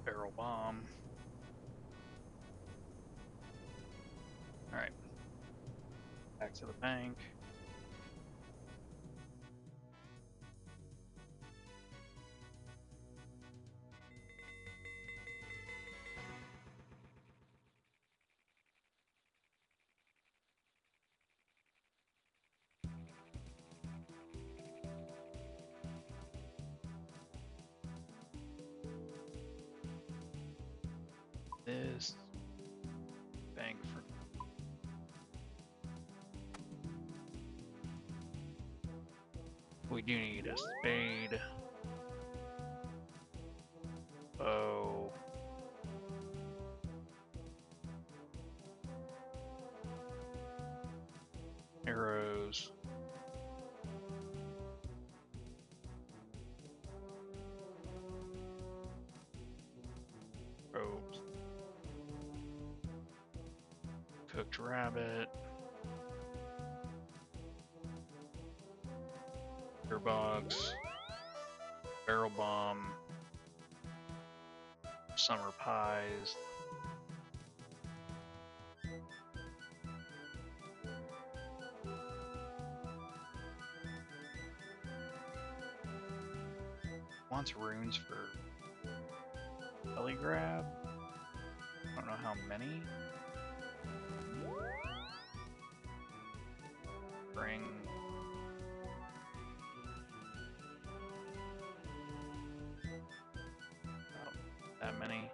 Barrel bomb. Alright. Back to the bank. This bank for we do need a spade. Bow. Arrows. Ropes. Cooked rabbit. Box. Barrel bomb. Summer pies. Wants runes for belly grab. I don't know how many. Bring. Not that many.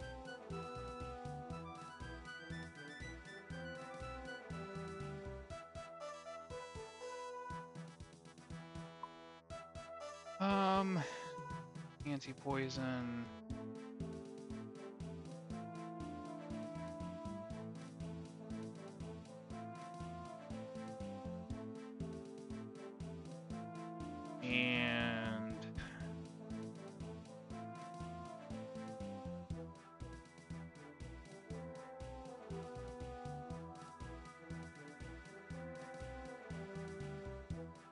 Anti-poison. And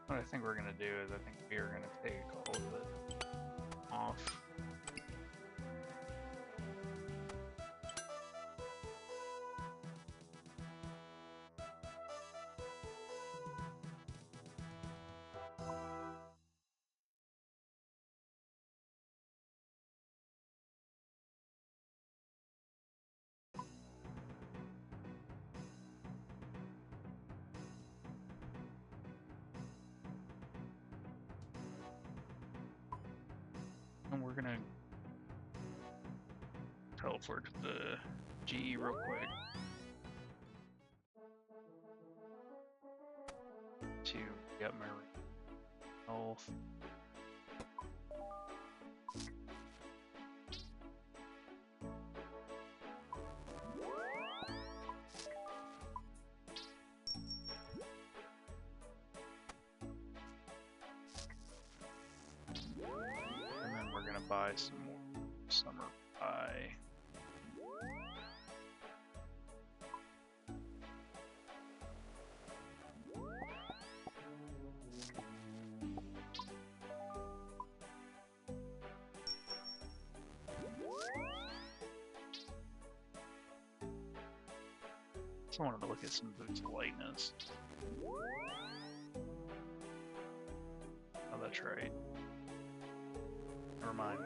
what I think we're gonna do is I think we are gonna take all of it off. And we're gonna teleport to the G real quick to get my health. And then we're gonna buy some more summer pie. I wanted to look at some boots of lightness. Oh, that's right. Never mind.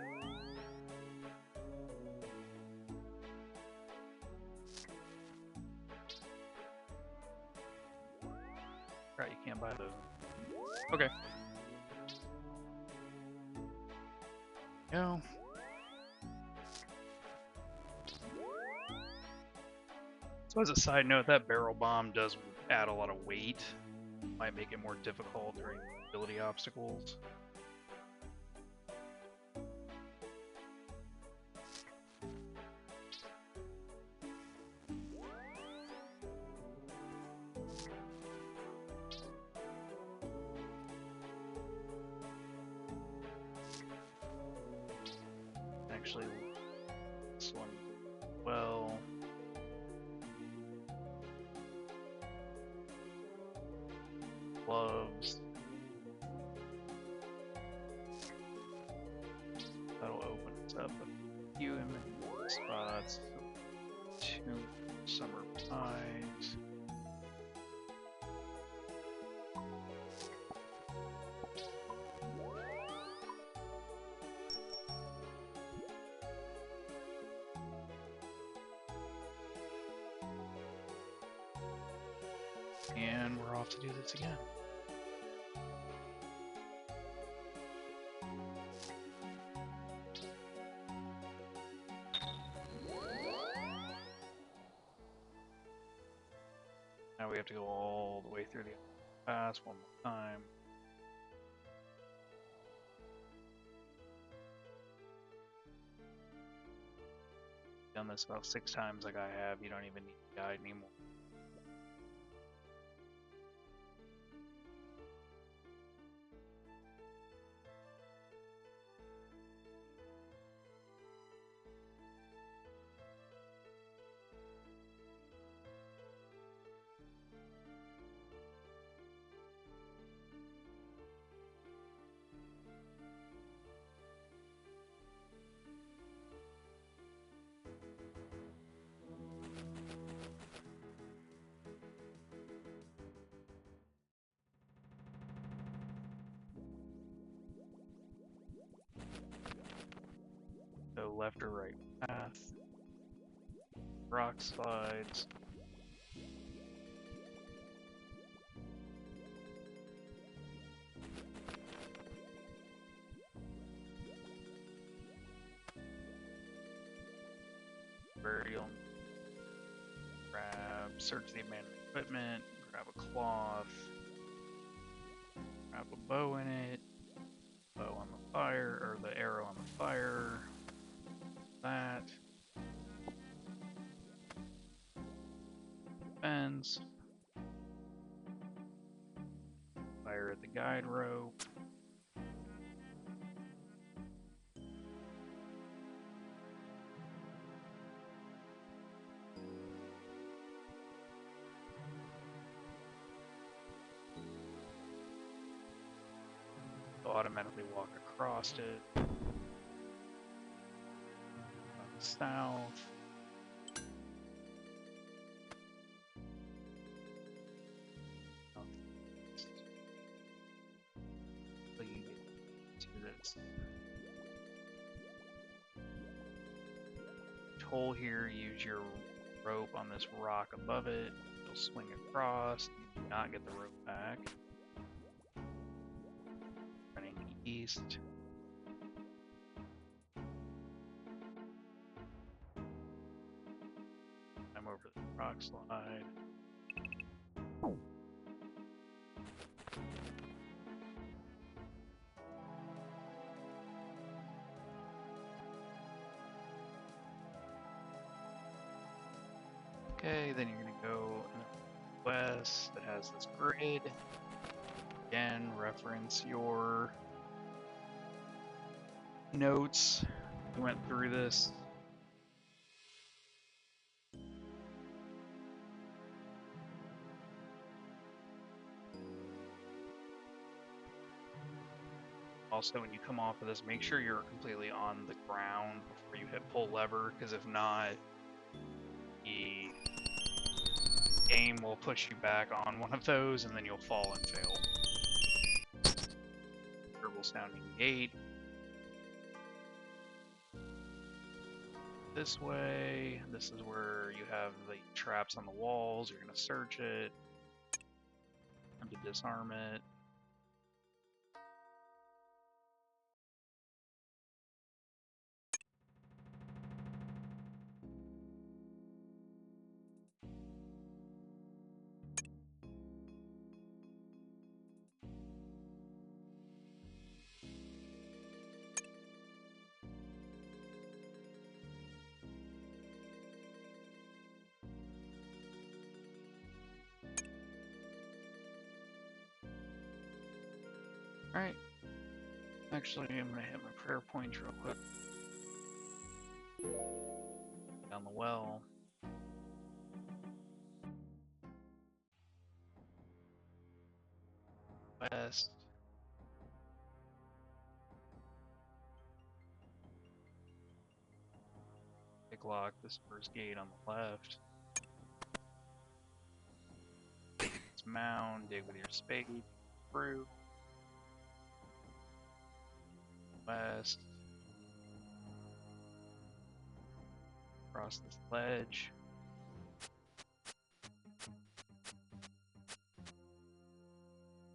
Right, you can't buy those. Okay. Go. So as a side note, that barrel bomb does add a lot of weight. Might make it more difficult during ability obstacles. Actually, this one, well, gloves. That'll open us up a few inventory spots. 2 summer pies. And we're off to do this again. Now we have to go all the way through the pass one more time. Done this about 6 times like I have, you don't even need to guide anymore. left or right path. Rock slides. Burial. Grab, search the abandoned equipment, grab a cloth, grab a bow in it, bow on the fire, or the arrow on the fire, that. Fence. Fire at the guide rope. Automatically walk across it. South. So you get to this hole here, use your rope on this rock above it. You'll swing across. You do not get the rope back. Running east. I'm over the rock slide. Okay, then you're gonna go west that has this grid. Again, reference your notes. We went through this. Also, when you come off of this, make sure you're completely on the ground before you hit pull lever, because if not, the game will push you back on one of those, and then you'll fall and fail. Verbal sounding gate. This way. This is where you have the traps on the walls. You're going to search it. Time to disarm it. Alright. Actually, I'm going to hit my prayer points real quick. Down the well. West. Lock this first gate on the left. It's mound, dig with your spade, through. West. Across this ledge.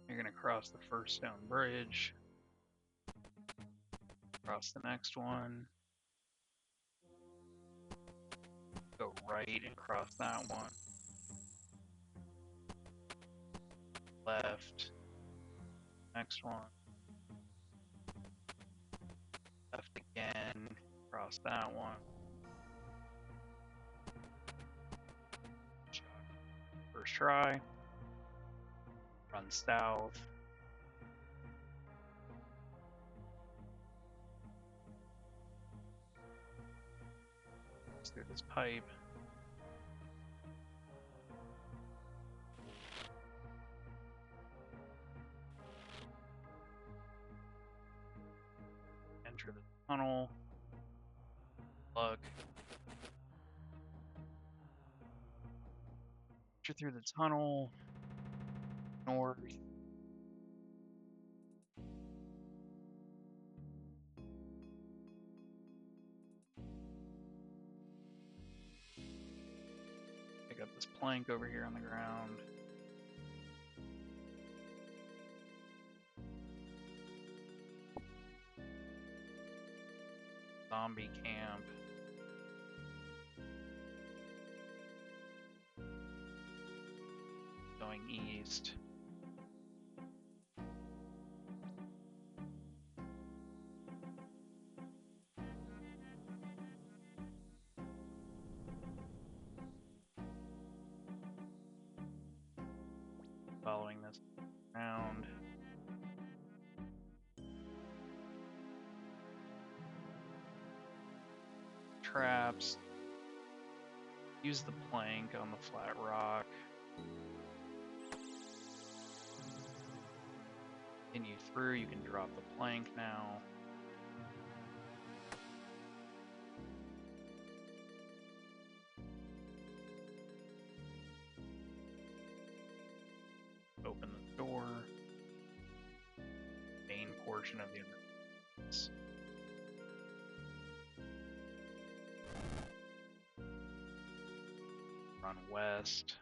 You're gonna cross the first stone bridge. Cross the next one. Go right and cross that one. Left. Next one. Left again. Cross that one. First try. Run south. Through this pipe. Enter the tunnel. Plug. Enter through the tunnel. North. this plank over here on the ground. Zombie camp. Going east. Following this around. Traps. Use the plank on the flat rock. Continue through, you can drop the plank now. Open the door. Main portion of the entrance. Run west.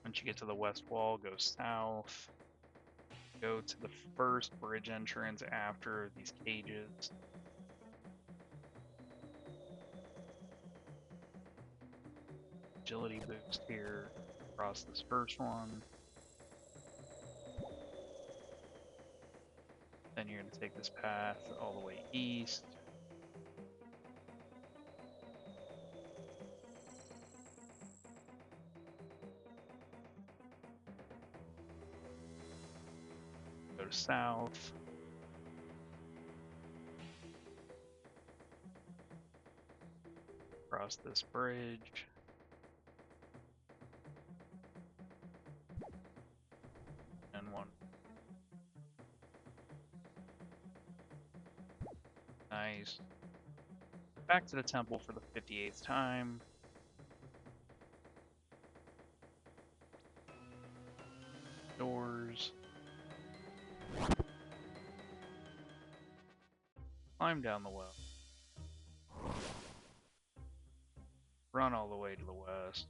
Once you get to the west wall, go south. Go to the first bridge entrance after these cages. Agility boost here. Across this first one. Then you're going to take this path all the way east. Go south. Across this bridge. And one. Nice. Back to the temple for the 58th time. Doors. Climb down the well. Run all the way to the west.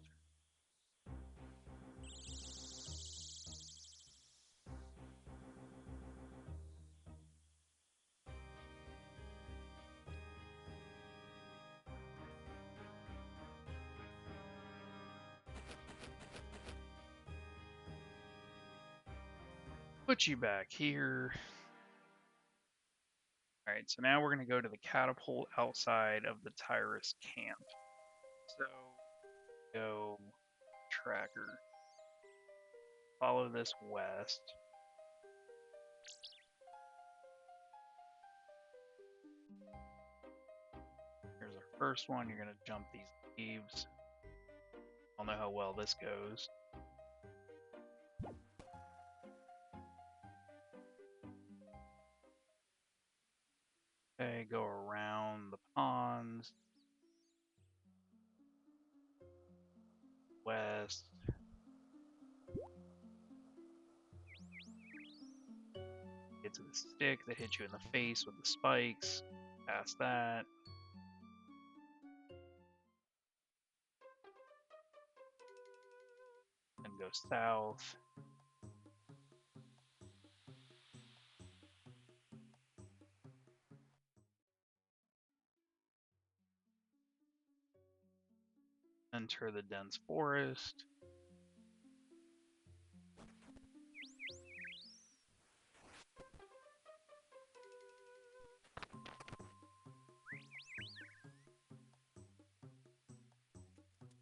Put you back here. Alright, so now we're going to go to the catapult outside of the Tyrus camp. So, go tracker. Follow this west. Here's our first one. You're going to jump these leaves. I don't know how well this goes. Okay, go around the ponds. West. Get to the stick that hits you in the face with the spikes. Past that. Then go south. Enter the dense forest.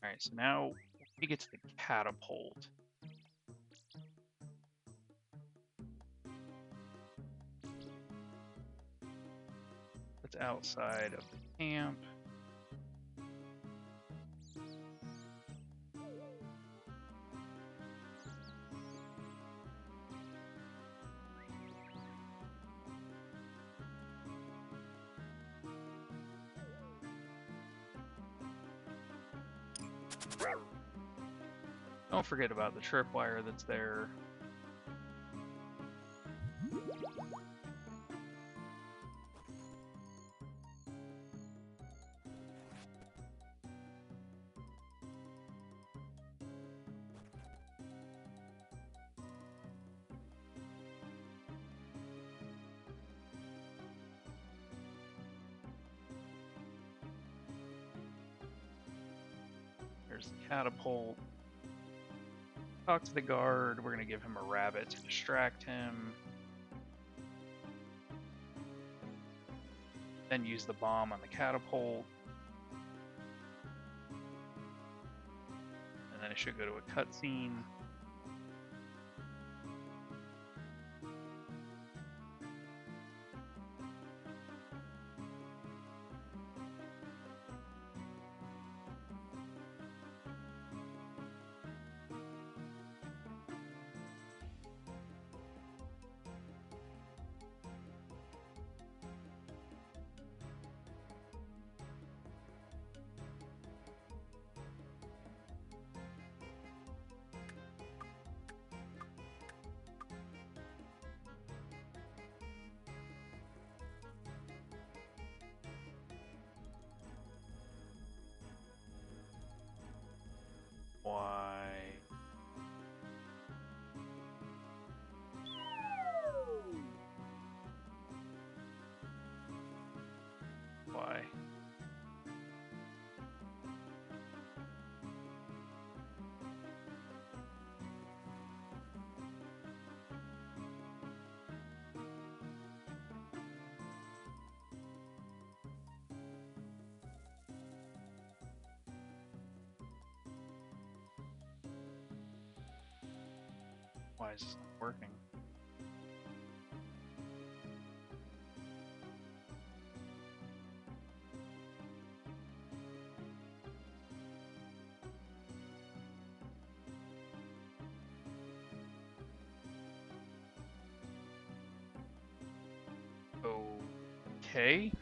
Alright, so now we get to the catapult. Let's outside of the camp. Don't forget about the tripwire that's there. There's the catapult. Talk to the guard. We're going to give him a rabbit to distract him. Then use the bomb on the catapult. And then it should go to a cutscene. Why? Why? Why is this not working? Okay.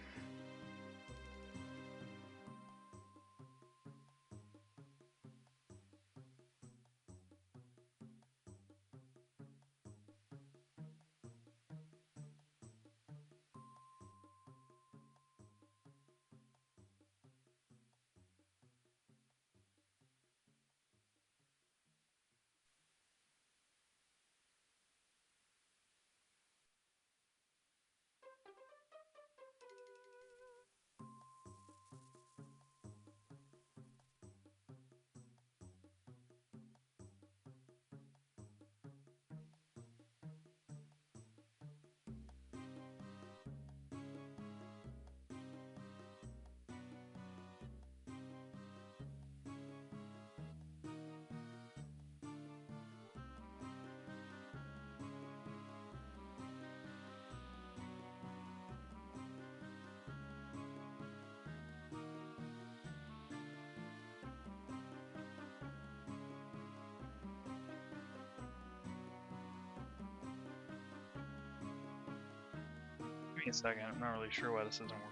Give me a second. I'm not really sure why this isn't working.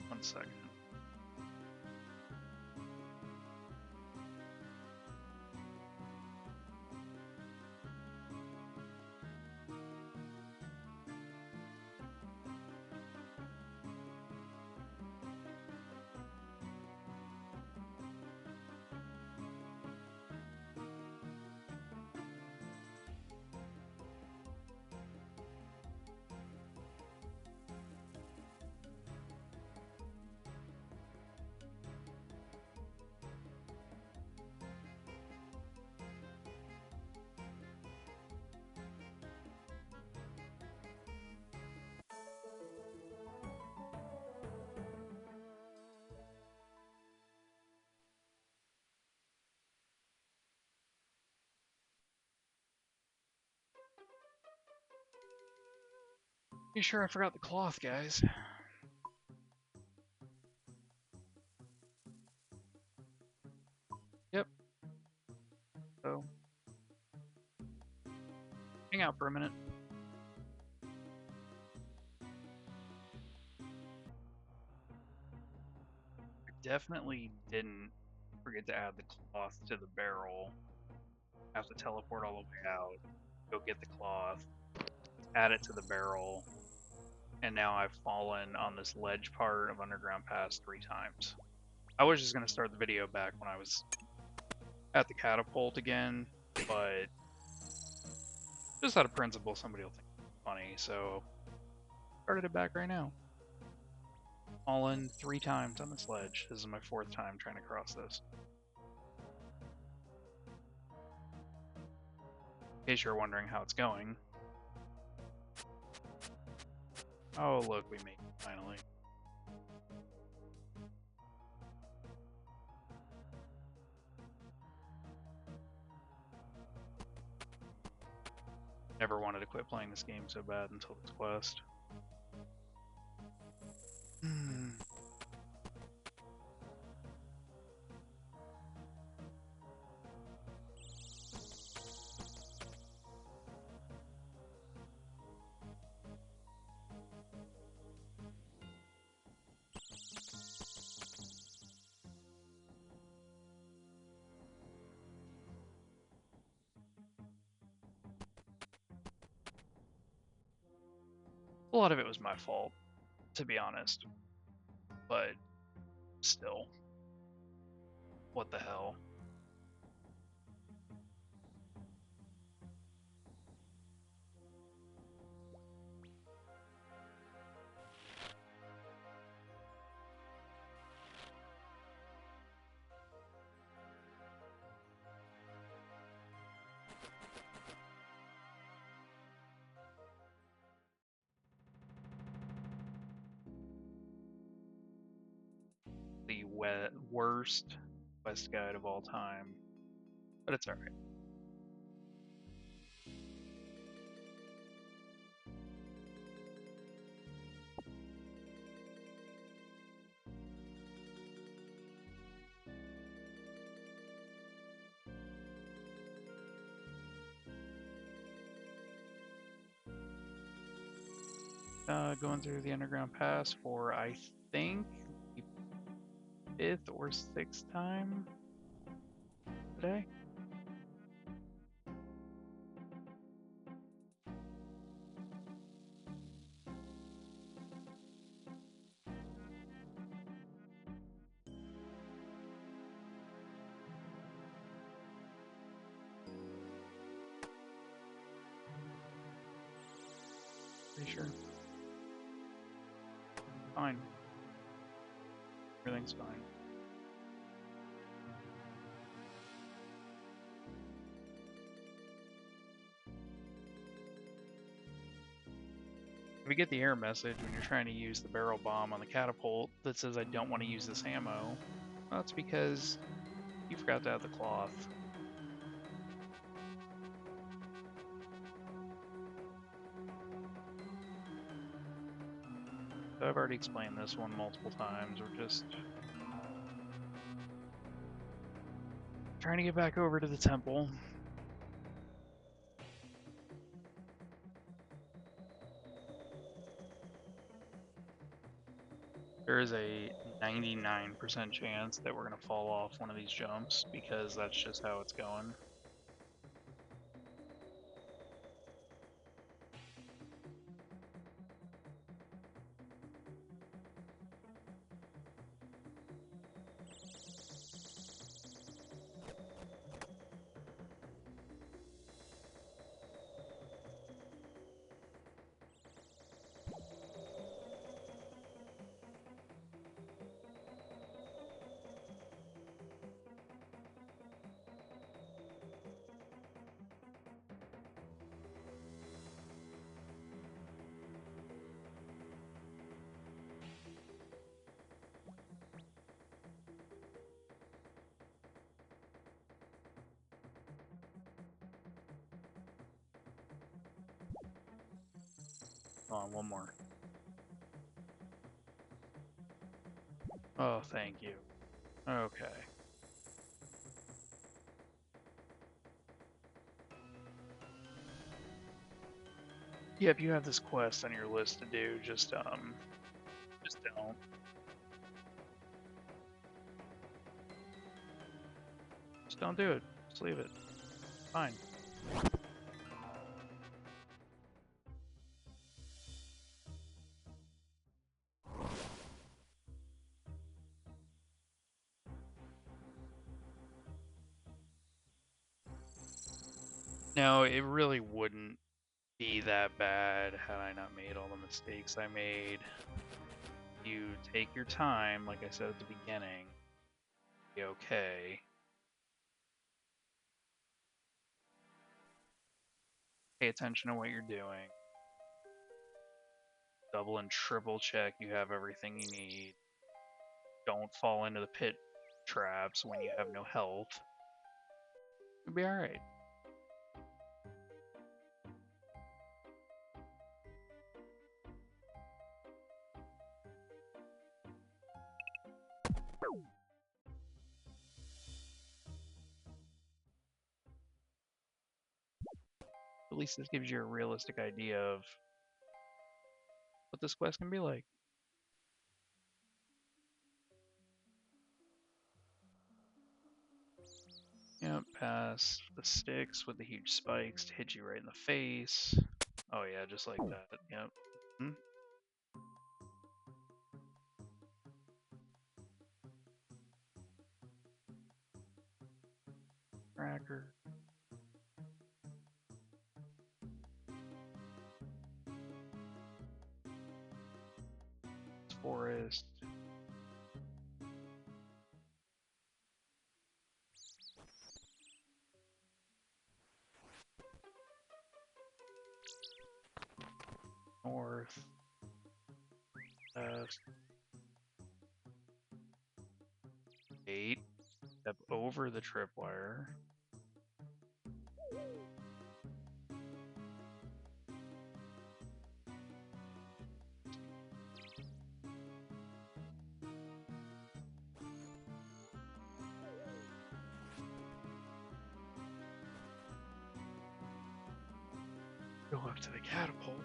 One second. You sure I forgot the cloth, guys? Yep. So, hang out for a minute. I definitely didn't forget to add the cloth to the barrel. Have to teleport all the way out, go get the cloth, add it to the barrel, and now I've fallen on this ledge part of Underground Pass 3 times. I was just going to start the video back when I was at the catapult again, but just out of principle, somebody will think it's funny, so started it back right now. Fallen 3 times on this ledge. This is my 4th time trying to cross this. In case you're wondering how it's going. Oh, look, we made it finally. Never wanted to quit playing this game so bad until this quest. A lot of it was my fault, to be honest. But still, what the hell? The worst quest guide of all time, but it's alright. Going through the underground pass for, I think, the 5th or 6th time today. Pretty sure. Fine. Everything's fine. If you get the error message when you're trying to use the barrel bomb on the catapult that says I don't want to use this ammo, well, that's because you forgot to add the cloth. So I've already explained this one multiple times. We're just trying to get back over to the temple. There is a 99% chance that we're going to fall off one of these jumps because that's just how it's going. on, one more. Oh, thank you. Okay. Yeah, if you have this quest on your list to do, just don't. Just don't do it. Just leave it. Fine. No, it really wouldn't be that bad had I not made all the mistakes I made. You take your time, like I said at the beginning, be okay. Pay attention to what you're doing. Double and triple check you have everything you need. Don't fall into the pit traps when you have no health. You'll be alright. At least this gives you a realistic idea of what this quest can be like. Yep, past the sticks with the huge spikes to hit you right in the face. Oh yeah, just like that. Yep. Hmm. Tracker. Forest. North. Left. 8. Step over the tripwire. Go up to the catapult.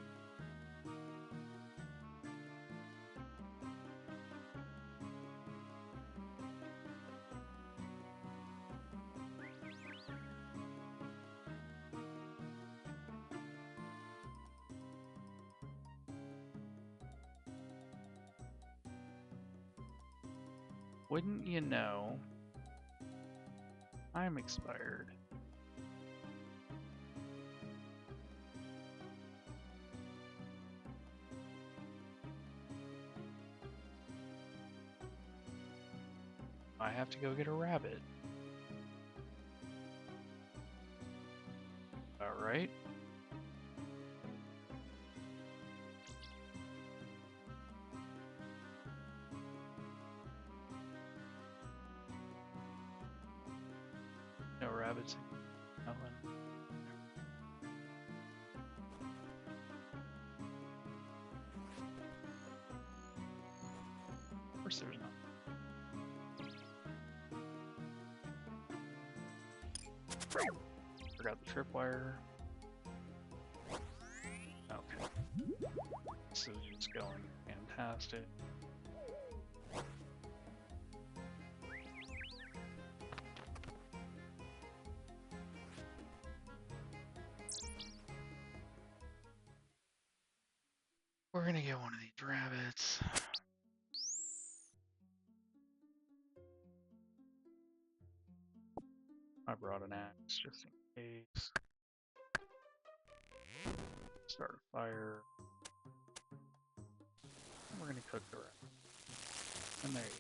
Wouldn't you know, I'm expired. I have to go get a rabbit. Alright. No rabbits. Nothing. Of course there's not. Forgot the tripwire. Okay. This is just going fantastic. We're gonna get one of these rabbits. I brought an axe just in case. Start a fire. And we're gonna cook the rabbit. And there you go.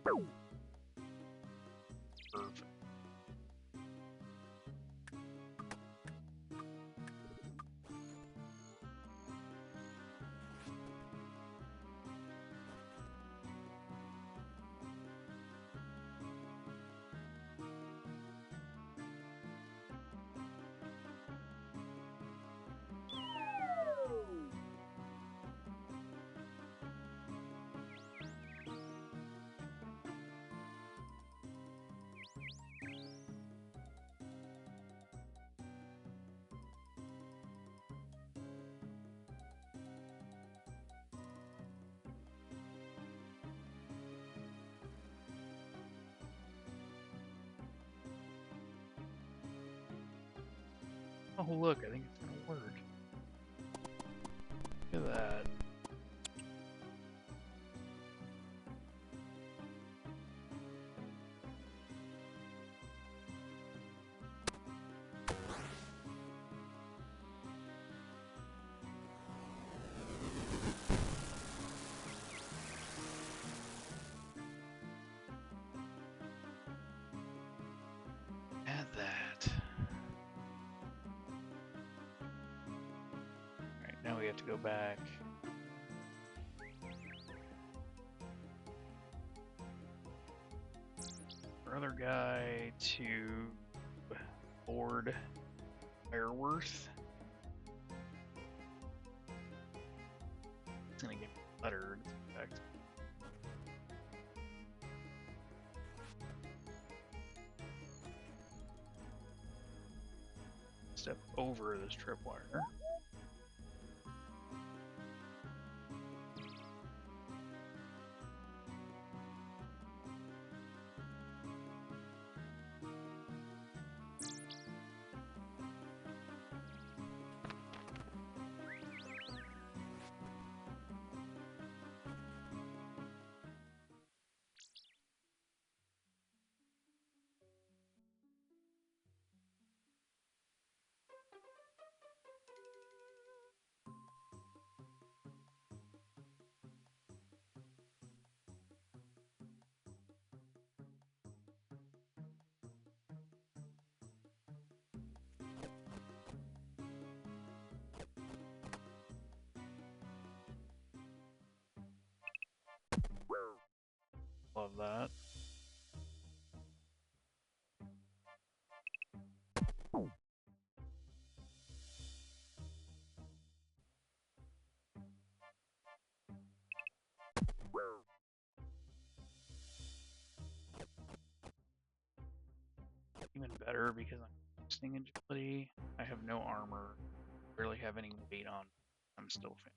Perfect. Oh, look, I think it's gonna work. Look at that. Add that. Alright, now we have to go back. Our other guy to Lord Fireworth. It's gonna get cluttered. In fact. Step over this tripwire. Love that. Even better because I'm boosting agility. I have no armor, barely have any weight on. I'm still fine.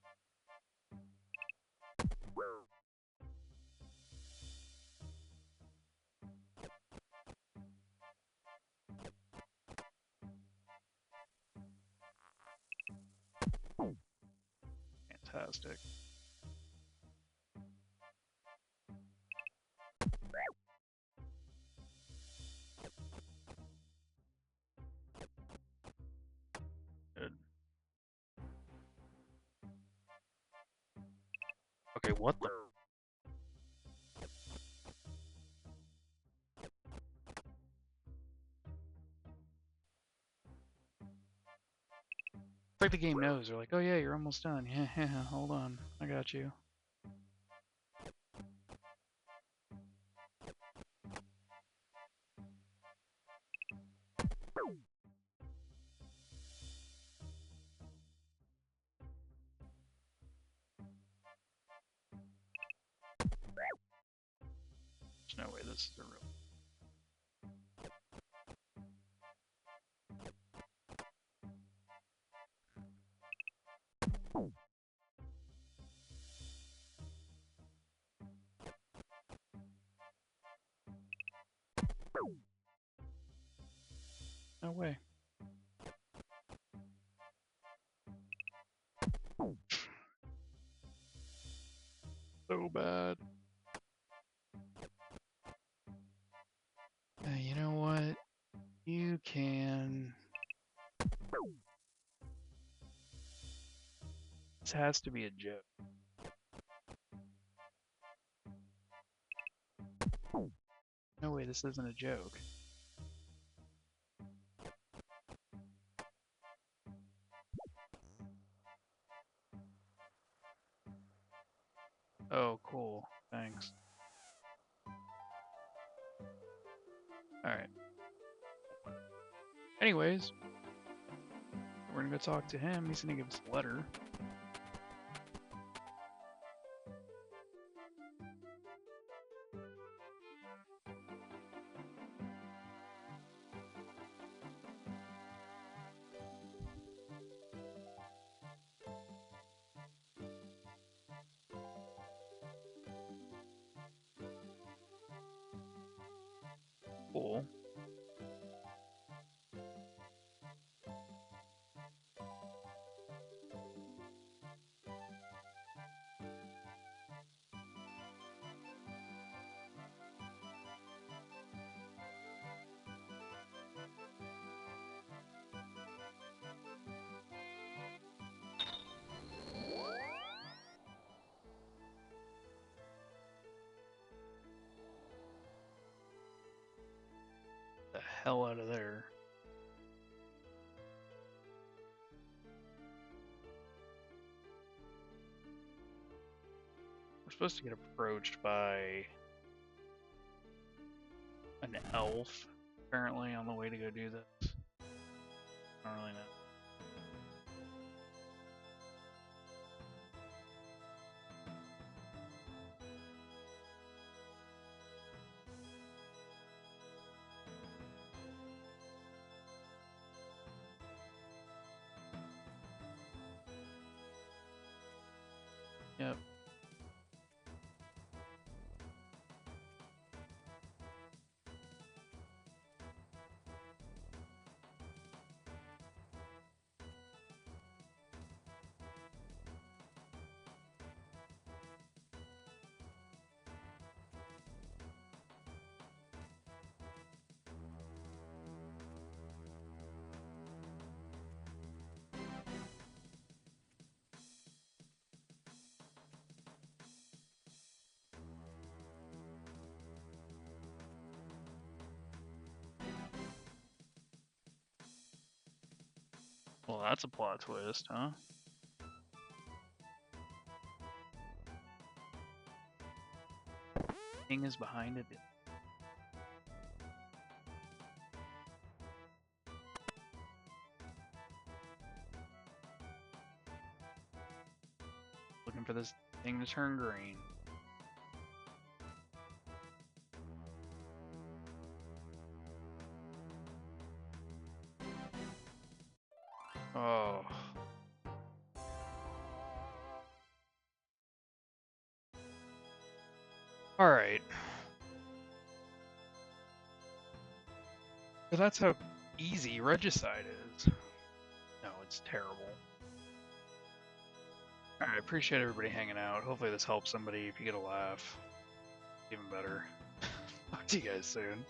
Fantastic. Good. Okay, what the? It's like the game knows. They're like, oh yeah, you're almost done. Yeah, yeah, hold on. I got you. There's no way this is a real. No way. So bad. You know what? You can. This has to be a joke. No way, this isn't a joke. Oh, cool. Thanks. Alright. Anyways, we're gonna go talk to him. He's gonna give us a letter. Cool. The hell out of there. We're supposed to get approached by an elf, apparently, on the way to go do this. I don't really know. Yep. Well, that's a plot twist, huh? King is behind it. Looking for this thing to turn green. Oh. Alright. So that's how easy Regicide is. No, it's terrible. Alright, I appreciate everybody hanging out. Hopefully this helps somebody. If you get a laugh, even better. Talk to you guys soon.